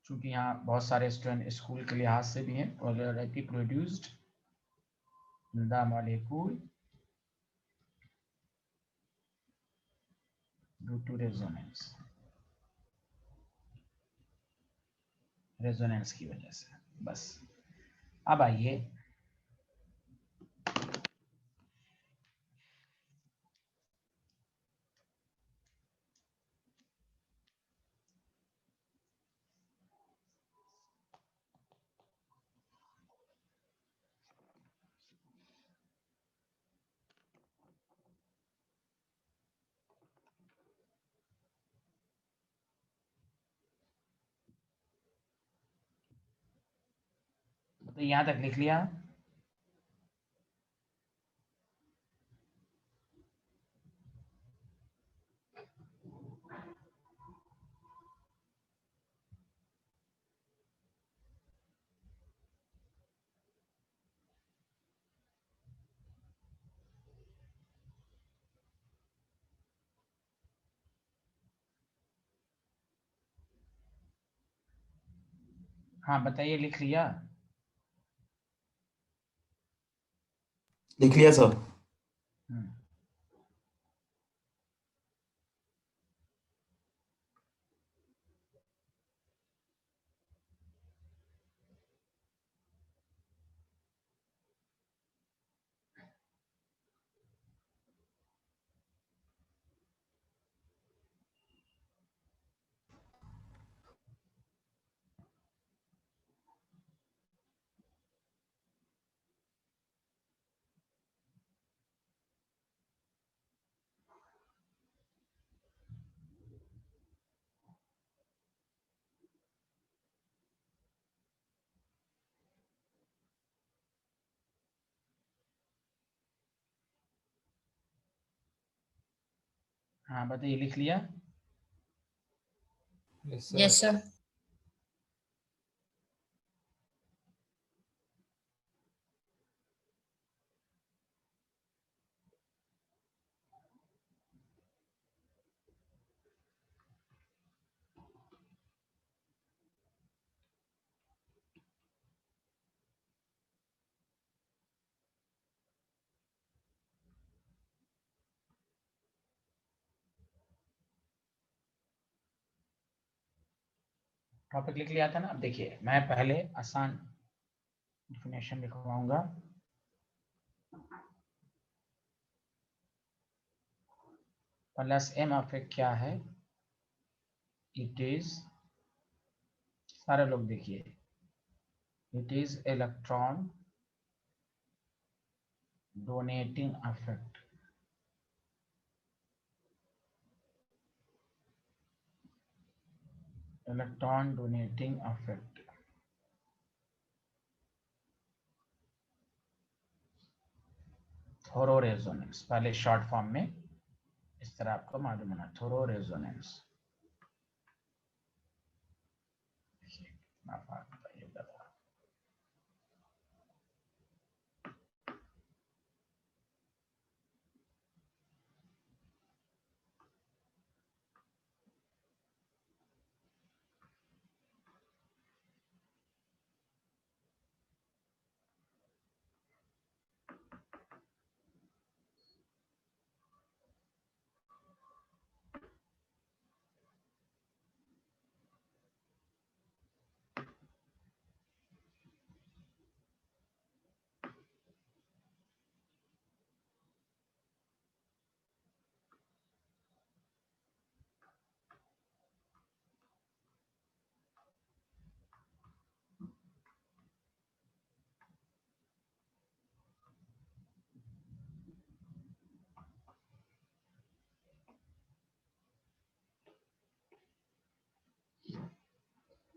चूंकि यहाँ बहुत सारे स्टूडेंट स्कूल के लिहाज से भी हैं, polarity produced in the molecule due to resonance, resonance की वजह से। बस अब आइए तो यहाँ तक लिख लिया। हाँ बताइए, लिख लिया? लिख लिया सर। हम्म, हाँ बताइए, लिख लिया? Yes sir. टॉपिक लिख लिया था ना? अब देखिए, मैं पहले आसान डिफिनेशन लिखवाऊंगा। प्लस एम ऑफ ए क्या है? इट इज, सारे लोग देखिए, it is electron donating effect. Electron donating effect. Through resonance, पहले शॉर्ट फॉर्म में इस तरह आपको मालूम होना, थोरो रेजोनेंस।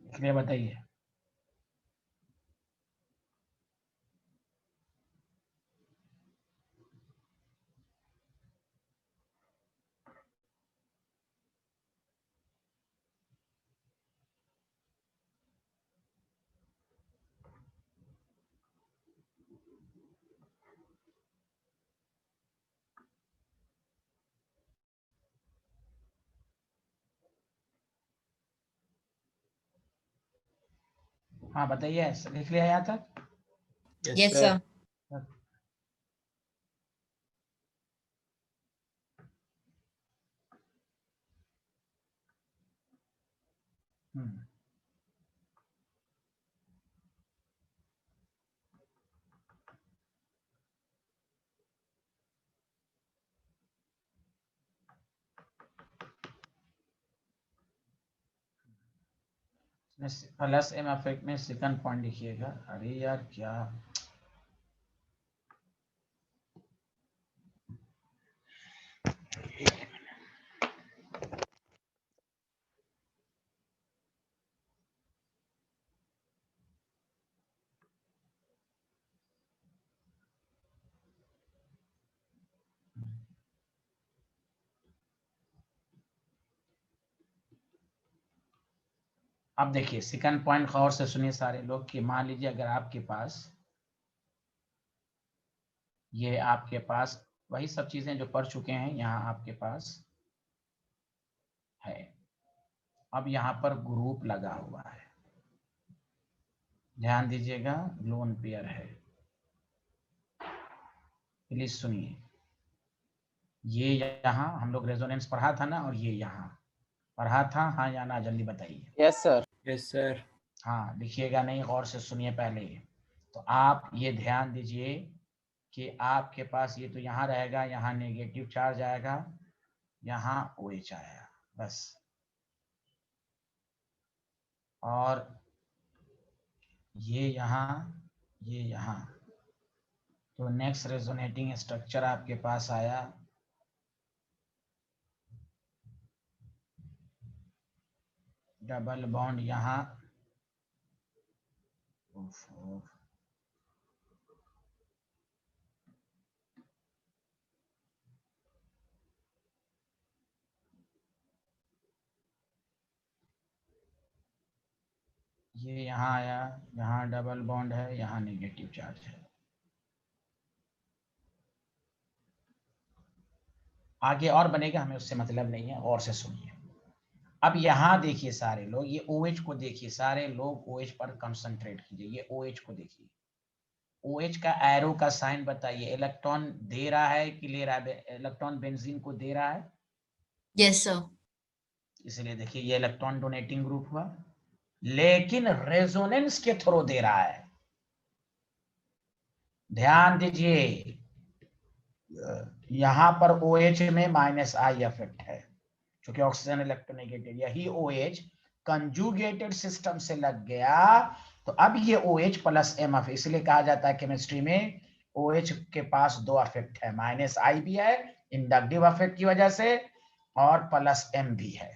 इसलिए बताइए। हाँ बताइए, लिख लिया यहाँ तक? Yes sir. Hmm, plus M effect में सेकंड पॉइंट लिखिएगा। अरे यार क्या, अब देखिए सेकंड पॉइंट गौर से सुनिए सारे लोग, कि मान लीजिए अगर आपके पास, ये आपके पास वही सब चीजें जो पढ़ चुके हैं यहाँ आपके पास है। अब यहाँ पर ग्रुप लगा हुआ है, ध्यान दीजिएगा, लोन पेयर है, प्लीज सुनिए। ये यहाँ हम लोग रेजोनेंस पढ़ा था ना, और ये यहाँ पढ़ा था, हाँ या ना, जल्दी बताइए। Yes sir. Yes, sir. हाँ, लिखिएगा नहीं, गौर से सुनिए पहले। तो आप ये ध्यान दीजिए कि आपके पास ये तो यहाँ रहेगा, यहाँ नेगेटिव चार्ज आएगा, यहाँ OH आएगा, बस। और ये यहाँ, ये यहाँ, तो नेक्स्ट रेजोनेटिंग स्ट्रक्चर आपके पास आया, डबल बॉन्ड यहाँ, ये यहाँ आया, यहाँ डबल बॉन्ड है, यहाँ नेगेटिव चार्ज है। आगे और बनेगा, हमें उससे मतलब नहीं है, और से सुनिए। अब यहाँ देखिए सारे लोग, ये OH को देखिए, सारे लोग OH पर कंसंट्रेट कीजिए, ये OH को देखिए। OH का एरो का साइन बताइए, इलेक्ट्रॉन दे रहा है कि ले रहा है? इलेक्ट्रॉन बेंजीन को दे रहा है। Yes sir. इसलिए देखिए ये इलेक्ट्रॉन डोनेटिंग ग्रुप हुआ, लेकिन रेजोनेंस के थ्रू दे रहा है। ध्यान दीजिए, यहां पर OH में -I इफेक्ट है, क्योंकि ऑक्सीजन इलेक्ट्रोनेगेटिव। यही OH कंजुगेटेड सिस्टम से लग गया, तो अब ये OH प्लस M, इसलिए कहा जाता है केमिस्ट्री में OH के पास दो अफेक्ट है, -I भी है इंडक्टिव अफेक्ट की वजह से, और प्लस M भी है।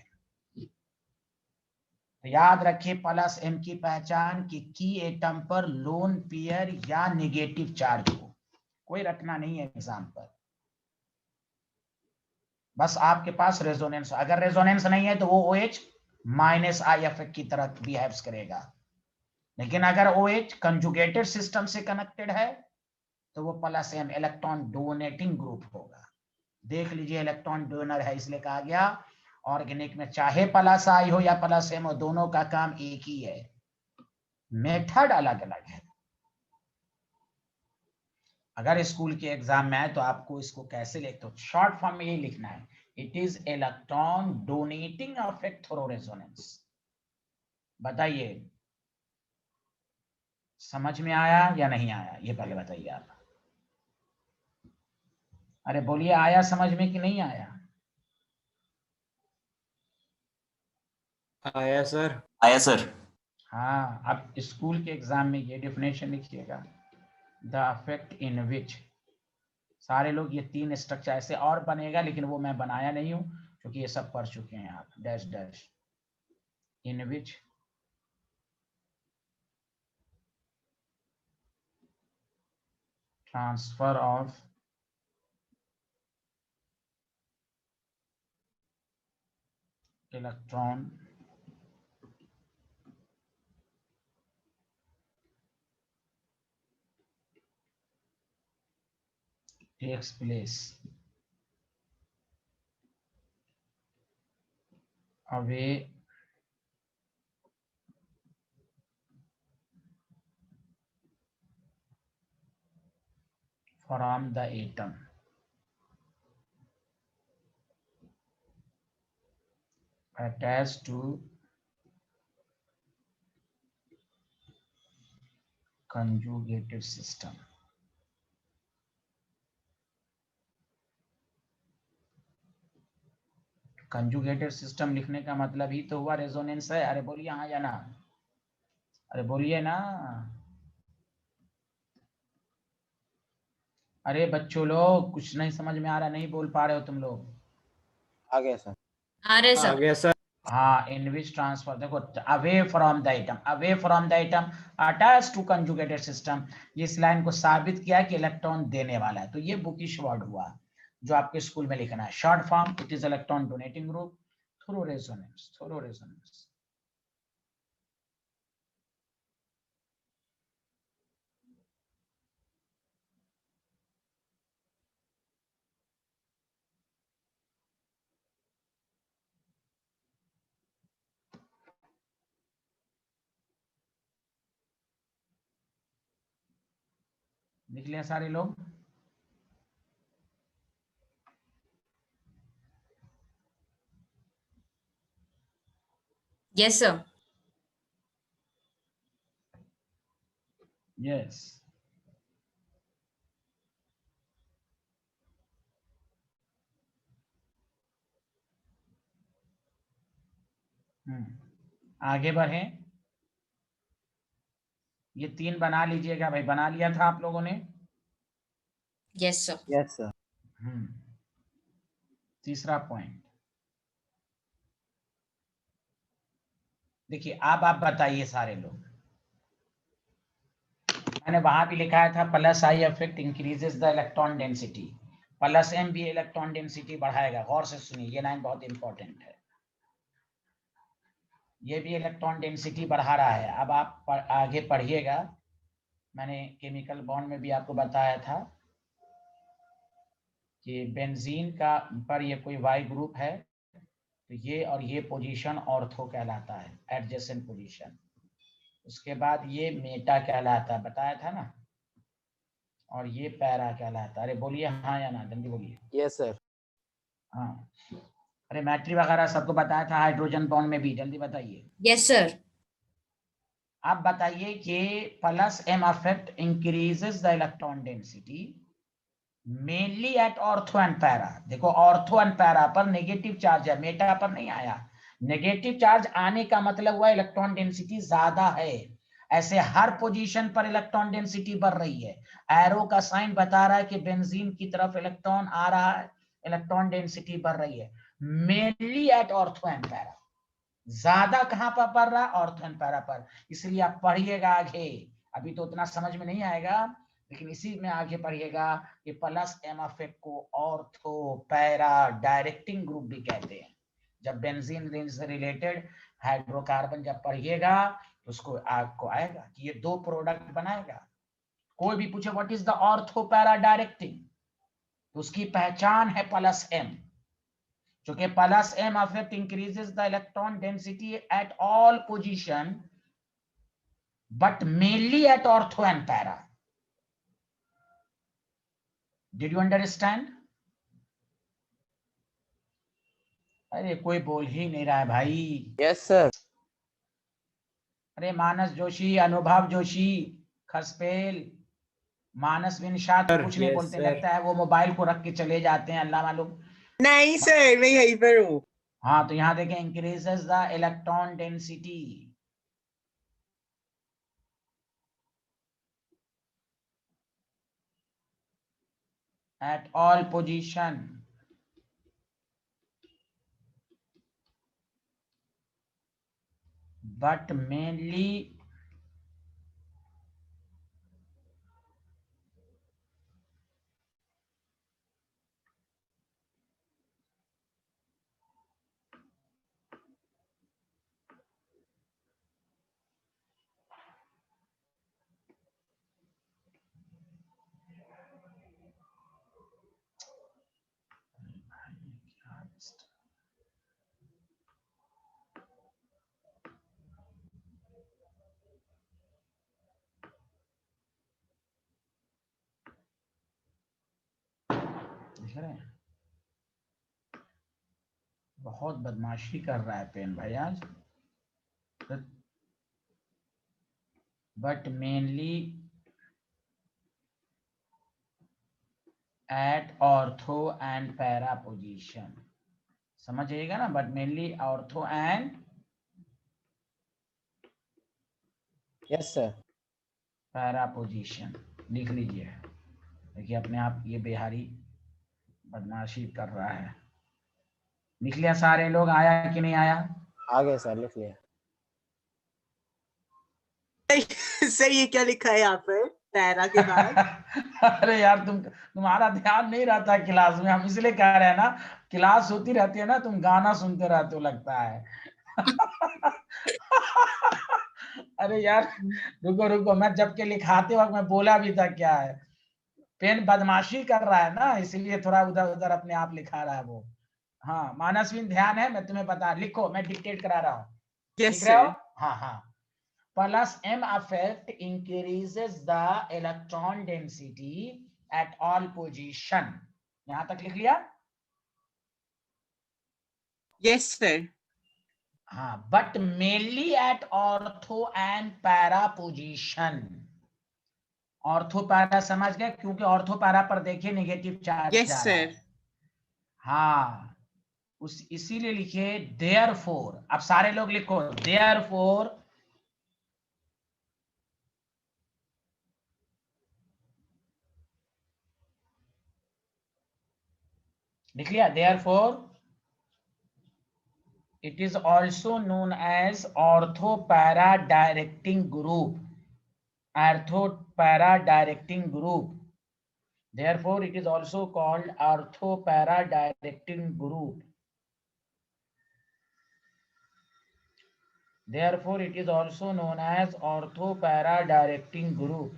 तो याद रखिए प्लस M की पहचान की एटम पर लोन पेयर या नेगेटिव चार्ज हो, कोई रटना नहीं है एग्जाम पर, बस आपके पास रेजोनेंस। अगर रेजोनेंस नहीं है तो वो OH -I इफेक्ट की तरह बिहेव्स करेगा, लेकिन अगर OH कंजुगेटेड सिस्टम से कनेक्टेड है तो वो plus M electron donating group होगा। देख लीजिए इलेक्ट्रॉन डोनर है, इसलिए कहा गया ऑर्गेनिक में चाहे प्लस I हो या प्लस M हो, दोनों का काम एक ही है, मेथड अलग अलग है। अगर स्कूल के एग्जाम में आए तो आपको इसको कैसे लिखते हो, शॉर्ट फॉर्म में यही लिखना है, it is electron donating effect through resonance. बताइए समझ में आया या नहीं आया, ये पहले बताइए आप। अरे बोलिए, आया समझ में कि नहीं आया? आया सर। आया सर। हाँ, अब स्कूल के एग्जाम में ये डेफिनेशन लिखिएगा, द अफेक्ट इन विच, सारे लोग ये तीन स्ट्रक्चर ऐसे और बनेगा, लेकिन वो मैं बनाया नहीं हूं क्योंकि ये सब पढ़ चुके हैं आप। Dash dash in which transfer of electron takes place away from the atom attached to conjugated system। Conjugated system लिखने का मतलब ही तो हुआ रेजोनेंस है। अरे बोलिए हाँ या ना, अरे बोलिए ना। अरे बच्चों लोग कुछ नहीं समझ में आ रहा, नहीं बोल पा रहे हो तुम लोग। आ गया सर। अरे आ सर। गया सर। हाँ, इन विच ट्रांसफर, देखो away from the atom, away from the atom attach to conjugated system, इस लाइन को साबित किया कि इलेक्ट्रॉन देने वाला है। तो ये बुकिश वर्ड हुआ जो आपके स्कूल में लिखना है, short form it is electron donating group through resonance, through resonance. लिख लिया सारे लोग? Yes sir. यस। आगे बढ़े। ये 3 बना लीजिएगा भाई, बना लिया था आप लोगों ने? Yes sir. Yes sir. तीसरा पॉइंट देखिए, अब आप बताइए सारे लोग। मैंने वहां भी लिखा था plus I effect increases the electron density, plus M भी इलेक्ट्रॉन डेंसिटी बढ़ाएगा। गौर से सुनिए, ये लाइन बहुत इंपॉर्टेंट है। ये भी इलेक्ट्रॉन डेंसिटी बढ़ा रहा है। अब आप आगे पढ़िएगा, मैंने केमिकल बॉन्ड में भी आपको बताया था कि बेंजीन का पर ये कोई वाई ग्रुप है तो ये और ये पोजीशन ऑर्थो कहलाता है, एडजेसेंट पोजीशन। उसके बाद ये मेटा कहलाता है, बताया था ना, और ये पैरा कहलाता है। अरे बोलिए हाँ या ना, जल्दी बोलिए। Yes sir. हाँ, अरे मैट्री वगैरह सबको बताया था, हाइड्रोजन बॉन्ड में भी, जल्दी बताइए। Yes sir. आप बताइए कि plus M effect increases the electron density mainly at ortho and para. देखो ऑर्थो एंड पैरा पर नेगेटिव चार्ज है, मेटा पर नहीं आया। नेगेटिव चार्ज आने का मतलब हुआ इलेक्ट्रॉन डेंसिटी ज्यादा है। ऐसे हर पोजीशन पर इलेक्ट्रॉन डेंसिटी बढ़ रही है। एरो का साइन बता रहा है कि बेंजीन की तरफ इलेक्ट्रॉन आ रहा है, इलेक्ट्रॉन डेंसिटी बढ़ रही है mainly at ortho and para. ज्यादा कहां पर पड़ रहा है? ऑर्थो एंड पैरा पर। इसलिए आप पढ़िएगा आगे, अभी तो उतना समझ में नहीं आएगा, लेकिन इसी में आगे पढ़िएगा कि प्लस एम इफेक्ट को ऑर्थो पैरा डायरेक्टिंग ग्रुप भी कहते हैं। जब बेंजीन से रिलेटेड हाइड्रोकार्बन जब पढ़िएगा तो उसको आपको आएगा कि ये 2 प्रोडक्ट बनाएगा। कोई भी पूछे what is the ortho para directing, तो उसकी पहचान है प्लस एम। क्योंकि plus M effect increases the electron density at all position but mainly at ortho and para. Did you understand? अरे कोई बोल ही नहीं रहा है भाई। Yes sir. अरे मानस जोशी, अनुभव जोशी, खसपेल, मानस विनशात कुछ नहीं बोलते, लगता है वो मोबाइल को रख के चले जाते हैं, अल्लाह मालूम। नहीं सर, मैं यहीं पर हूँ। हाँ तो यहाँ देखें, increases the electron density at all position but mainly देख रहे हैं, बहुत बदमाशी कर रहा है पेन भाई आज। But mainly at ortho and para position, समझिएगा ना, but mainly ortho and yes sir. Para position लिख लीजिए। देखिए अपने आप ये बिहारी बदमाशी कर रहा है। लिख लिया सारे लोग? आया कि नहीं आया? आ गए सर, लिख लिया। सर ये क्या लिखा है यहाँ पर पैरा के बाद? अरे यार तुम्हारा ध्यान नहीं रहता क्लास में, हम इसलिए कह रहे हैं ना, क्लास होती रहती है ना, तुम गाना सुनते रहते हो लगता है। अरे यार रुको रुको, मैं जबकि लिखाते वक्त मैं बोला भी था क्या है, पेन बदमाशी कर रहा है ना, इसलिए थोड़ा उधर उधर अपने आप लिखा रहा है वो। हाँ मानसविन ध्यान है, मैं तुम्हें बता, लिखो, मैं डिक्टेट करा रहा हूँ। यस लिख रहे हो? सर। हाँ हाँ। plus M effect increases the electron density at all position. यहां तक लिख लिया? Yes, sir. हाँ, but mainly at ortho and para position. Ortho para समझ गए, क्योंकि ऑर्थो पैरा पर देखिए नेगेटिव चार्ज Yes, जा रहा है। sir. हाँ, इसीलिए लिखिए therefore। अब सारे लोग लिखो therefore लिख लिया। therefore it is also known as ortho para directing group। ortho para directing group, therefore it is also called ortho para directing group। therefore it is also known as ortho para directing group।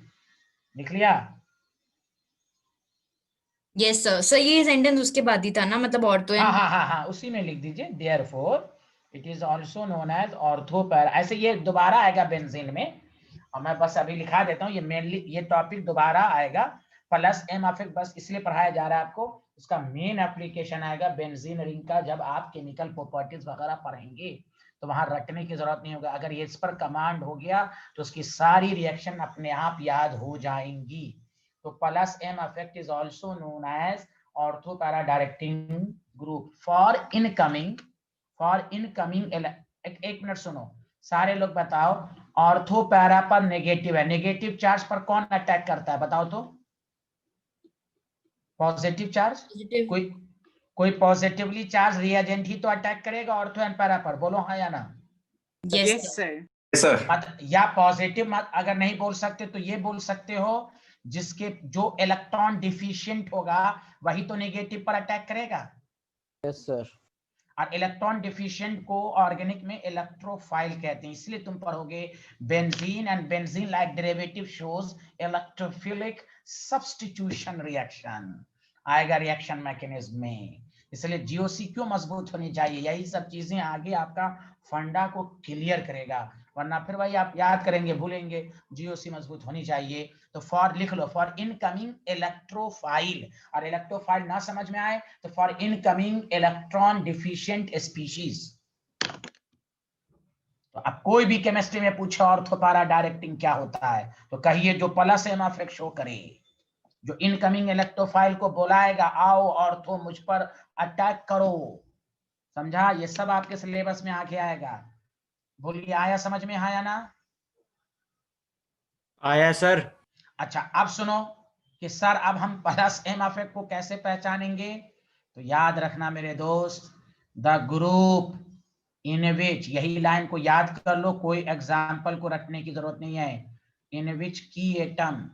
लिख लिया? Yes sir. Sir ये sentence उसके बाद ही था ना, मतलब ortho हाँ and हाँ हाँ हाँ, उसी में लिख दीजिए therefore it is also known as ortho para। ऐसे ये दोबारा आएगा बेंजीन में, और मैं बस अभी लिखा देता हूँ, ये मेनली ये टॉपिक दोबारा आएगा। प्लस एम अफेक्ट बस इसलिए पढ़ाया जा रहा है आपको, उसका मेन एप्लीकेशन आएगा बेंजीन रिंग का। जब आप केमिकल प्रॉपर्टीज वगैरह पढ़ेंगे तो वहां रटने की जरूरत नहीं होगा। अगर ये इस पर कमांड हो गया तो उसकी सारी रिएक्शन अपने आप याद हो जाएंगी। तो plus M effect is also known as ortho para directing group for incoming एक मिनट सुनो सारे लोग, बताओ ऑर्थो पैरा पर नेगेटिव है, नेगेटिव चार्ज पर कौन अटैक करता है बताओ तो? Positive charge. पॉजिटिव। कोई पॉजिटिवली चार्ज रिएजेंट ही तो अटैक करेगा ऑर्थो एंड पैरा पर, बोलो हाँ या ना? Yes Yes, sir. sir. Yes, sir. मत या पॉजिटिव मत, अगर नहीं बोल सकते तो ये बोल सकते हो जिसके जो इलेक्ट्रॉन डिफिशिएंट होगा वही तो नेगेटिव पर अटैक करेगा। Yes sir. और इलेक्ट्रॉन डिफिशिएंट को ऑर्गेनिक में इलेक्ट्रोफाइल कहते हैं। इसलिए तुम पढ़ोगे benzene and benzene like derivative shows electrophilic substitution reaction आएगा रिएक्शन मैकेनिज्म में। इसलिए जीओसी क्यों मजबूत होनी चाहिए, यही सब चीजें आगे आपका फंडा को क्लियर करेगा, वरना फिर भाई आप याद करेंगे भूलेंगे। जीओसी मजबूत होनी चाहिए। तो फॉर लिख लो, फॉर इनकमिंग इलेक्ट्रोफाइल, और इलेक्ट्रोफाइल ना समझ में आए तो for incoming electron deficient species. तो अब कोई भी केमिस्ट्री में पूछे ऑर्थो पैरा डायरेक्टिंग क्या होता है तो कहिए जो प्लस एम अफेक्ट शो करे, जो इनकमिंग इलेक्ट्रोफाइल को बुलाएगा आओ ऑर्थो मुझ पर अटैक करो। समझा? ये सब आपके सिलेबस में आके आएगा। बोलिए आया समझ में, आया ना? आया सर। अच्छा अब सुनो कि सर अब हम प्लस एम अफेक्ट को कैसे पहचानेंगे। तो याद रखना मेरे दोस्त, द ग्रुप इन विच, यही लाइन को याद कर लो, कोई एग्जाम्पल को रटने की जरूरत नहीं है। इन विच की एटम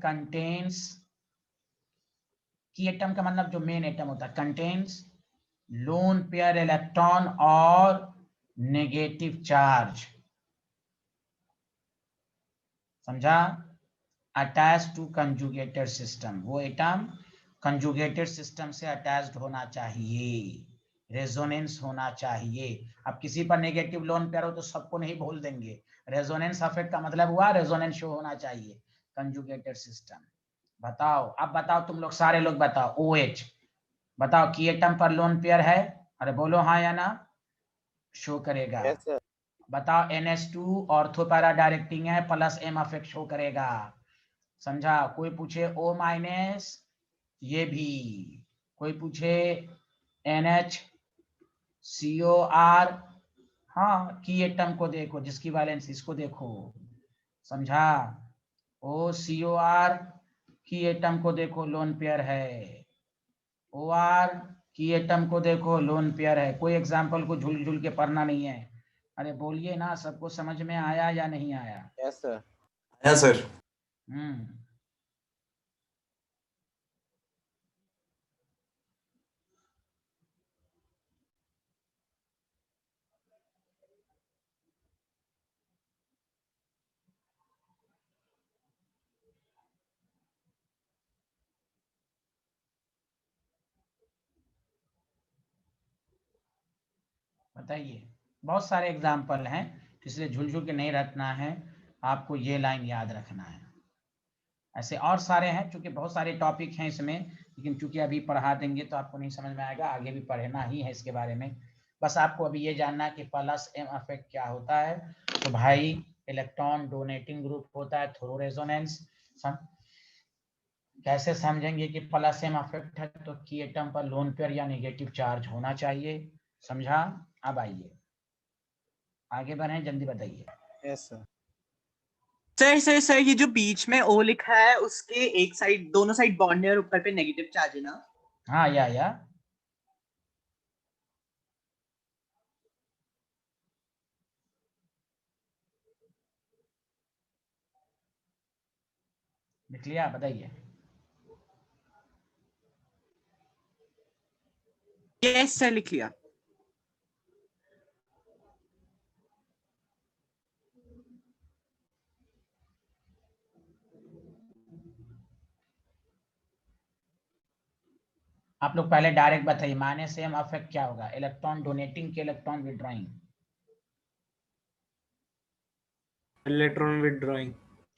कंटेन्स, की एटम का मतलब जो मेन एटम होता है, कंटेन्स लोन पेयर इलेक्ट्रॉन और नेगेटिव चार्ज। समझा? अटैच टू कंजुगेटेड सिस्टम, वो एटम कंजुगेटेड सिस्टम से अटैच्ड होना चाहिए, रेजोनेंस होना चाहिए। अब किसी पर नेगेटिव लोन पेयर हो तो सबको नहीं बोल देंगे, रेजोनेंस अफेक्ट का मतलब हुआ रेजोनेंस शो होना चाहिए कंजुगेटेड सिस्टम। बताओ अब बताओ तुम लोग सारे लोग बताओ, OH बताओ की एटम पर लोन पेयर है, अरे बोलो हाँ या ना, शो करेगा। Yes sir. बताओ NH2 ऑर्थो पैरा डायरेक्टिंग है, प्लस एम अफेक्ट शो करेगा। समझा? कोई पूछे O माइनस, ये भी। कोई पूछे NHCOR, हाँ की एटम को देखो जिसकी वैलेंस इसको देखो। समझा? OCOR की एटम को देखो लोन पेयर है, OR की एटम को देखो लोन पेयर है। कोई एग्जाम्पल को झूल झूल के पढ़ना नहीं है। अरे बोलिए ना, सबको समझ में आया या नहीं आया? Yes sir. आया सर। बताइए। बहुत सारे एग्जाम्पल हैं, इसलिए झुलझुल के नहीं रखना है, आपको ये लाइन याद रखना है। ऐसे और सारे हैं, चूंकि बहुत सारे टॉपिक हैं इसमें, लेकिन चूंकि अभी पढ़ा देंगे तो आपको नहीं समझ में आएगा, आगे भी पढ़ना ही है इसके बारे में। बस आपको अभी ये जानना है कि प्लस एम इफेक्ट क्या होता है। तो भाई इलेक्ट्रॉन डोनेटिंग ग्रुप होता है थ्रू रेजोनेंस। कैसे समझेंगे कि प्लस एम इफेक्ट है, तो की एटम पर लोन पेयर या नेगेटिव चार्ज होना चाहिए, समझा। अब आइए आगे बढ़े, जल्दी बताइए। Yes sir. Sir sir sir ये जो बीच में ओ लिखा है उसके एक साइड, दोनों साइड बॉन्ड है और ऊपर पे नेगेटिव चार्ज है ना? हाँ या लिख लिया, बताइए। यस सर, लिख लिया। आप लोग पहले डायरेक्ट बताइए, माइनस सेम अफेक्ट क्या होगा, इलेक्ट्रॉन डोनेटिंग के इलेक्ट्रॉन विड्रॉइंग? Electron withdrawing.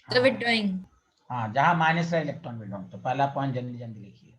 तो विड्रॉइंग। हाँ, जहां माइनस है इलेक्ट्रॉन विड्रॉइंग। तो पहला पॉइंट जल्दी जल्दी लिखिए।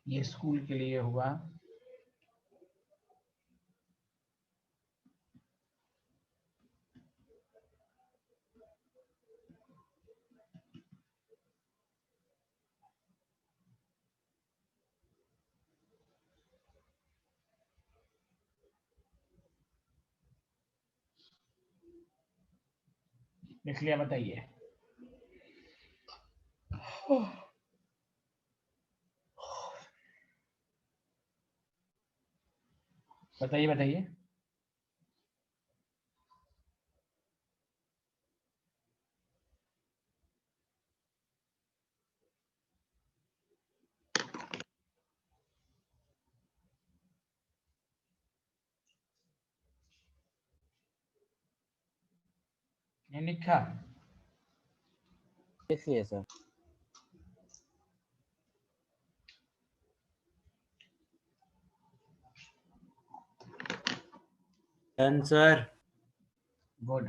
ये स्कूल के लिए हुआ। लिख लिया, बताइए। बताइए बताइए। नहीं लिखा? लिख लिए सर। Done sir. गुड।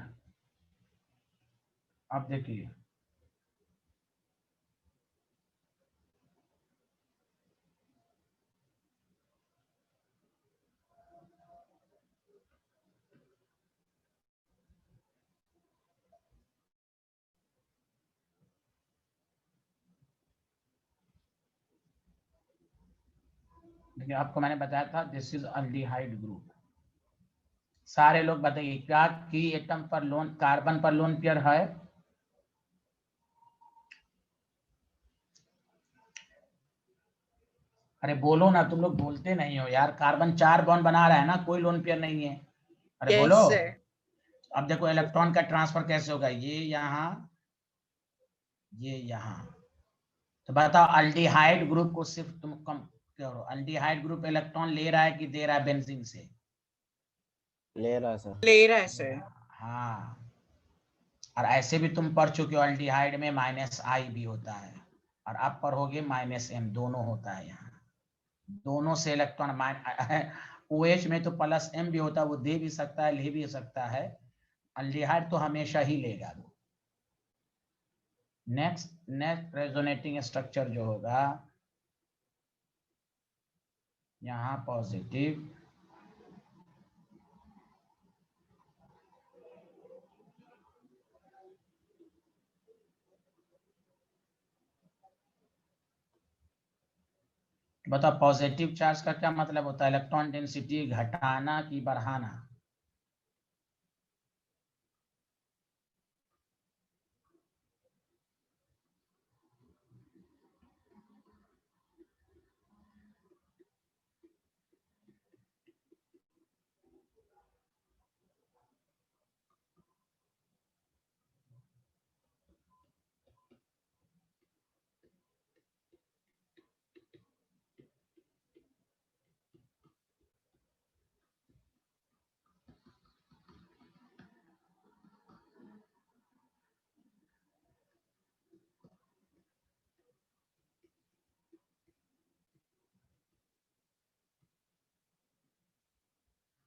आप देखिए, देखिए आपको मैंने बताया था दिस इज अल्डिहाइड ग्रुप। सारे लोग बताइए, क्या की एटम पर लोन, कार्बन पर लोन पेयर है? अरे बोलो ना, तुम लोग बोलते नहीं हो यार। कार्बन 4 बॉन्ड बना रहा है ना, कोई लोन पेयर नहीं है। अरे बोलो। Yes sir. अब देखो इलेक्ट्रॉन का ट्रांसफर कैसे होगा, ये यहाँ, ये यहाँ। तो बताओ अल्डिहाइड ग्रुप को सिर्फ तुम कम करो, अल्डिहाइड ग्रुप इलेक्ट्रॉन ले रहा है कि दे रहा है बेंजीन से? ले रहा है सर। ले रहा है सर। हाँ, और ऐसे भी तुम पढ़ चुके हो एल्डिहाइड में -I भी होता है और अब पढ़ोगे -M, दोनों होता है यहाँ, दोनों से इलेक्ट्रॉन OH में तो +M भी होता है, वो दे भी सकता है ले भी सकता है, एल्डिहाइड तो हमेशा ही लेगा वो। नेक्स्ट रेजोनेटिंग स्ट्रक्चर जो होगा यहाँ पॉजिटिव, बताओ पॉजिटिव चार्ज का क्या मतलब होता है? इलेक्ट्रॉन डेंसिटी घटाना कि बढ़ाना?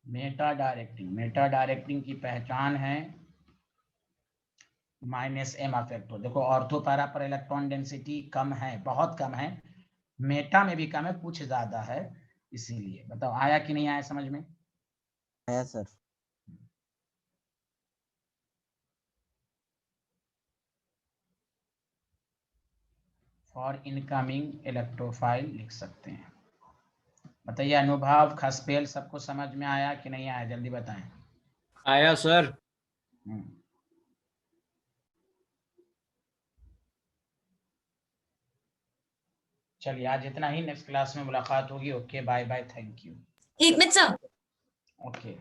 मेटा डायरेक्टिंग की पहचान है -M अफेक्ट हो। देखो ऑर्थो पैरा पर इलेक्ट्रॉन डेंसिटी कम है, बहुत कम है, मेटा में भी कम है, कुछ ज्यादा है, इसीलिए। बताओ आया कि नहीं आया समझ में? आया सर। फॉर इनकमिंग इलेक्ट्रोफाइल लिख सकते हैं। बताइए अनुभव, खसपेल सबको समझ में आया कि नहीं आया? जल्दी बताएं। आया सर। चलिए आज इतना ही, नेक्स्ट क्लास में मुलाकात होगी। Okay bye bye, thank you. एक मिनट सर। ओके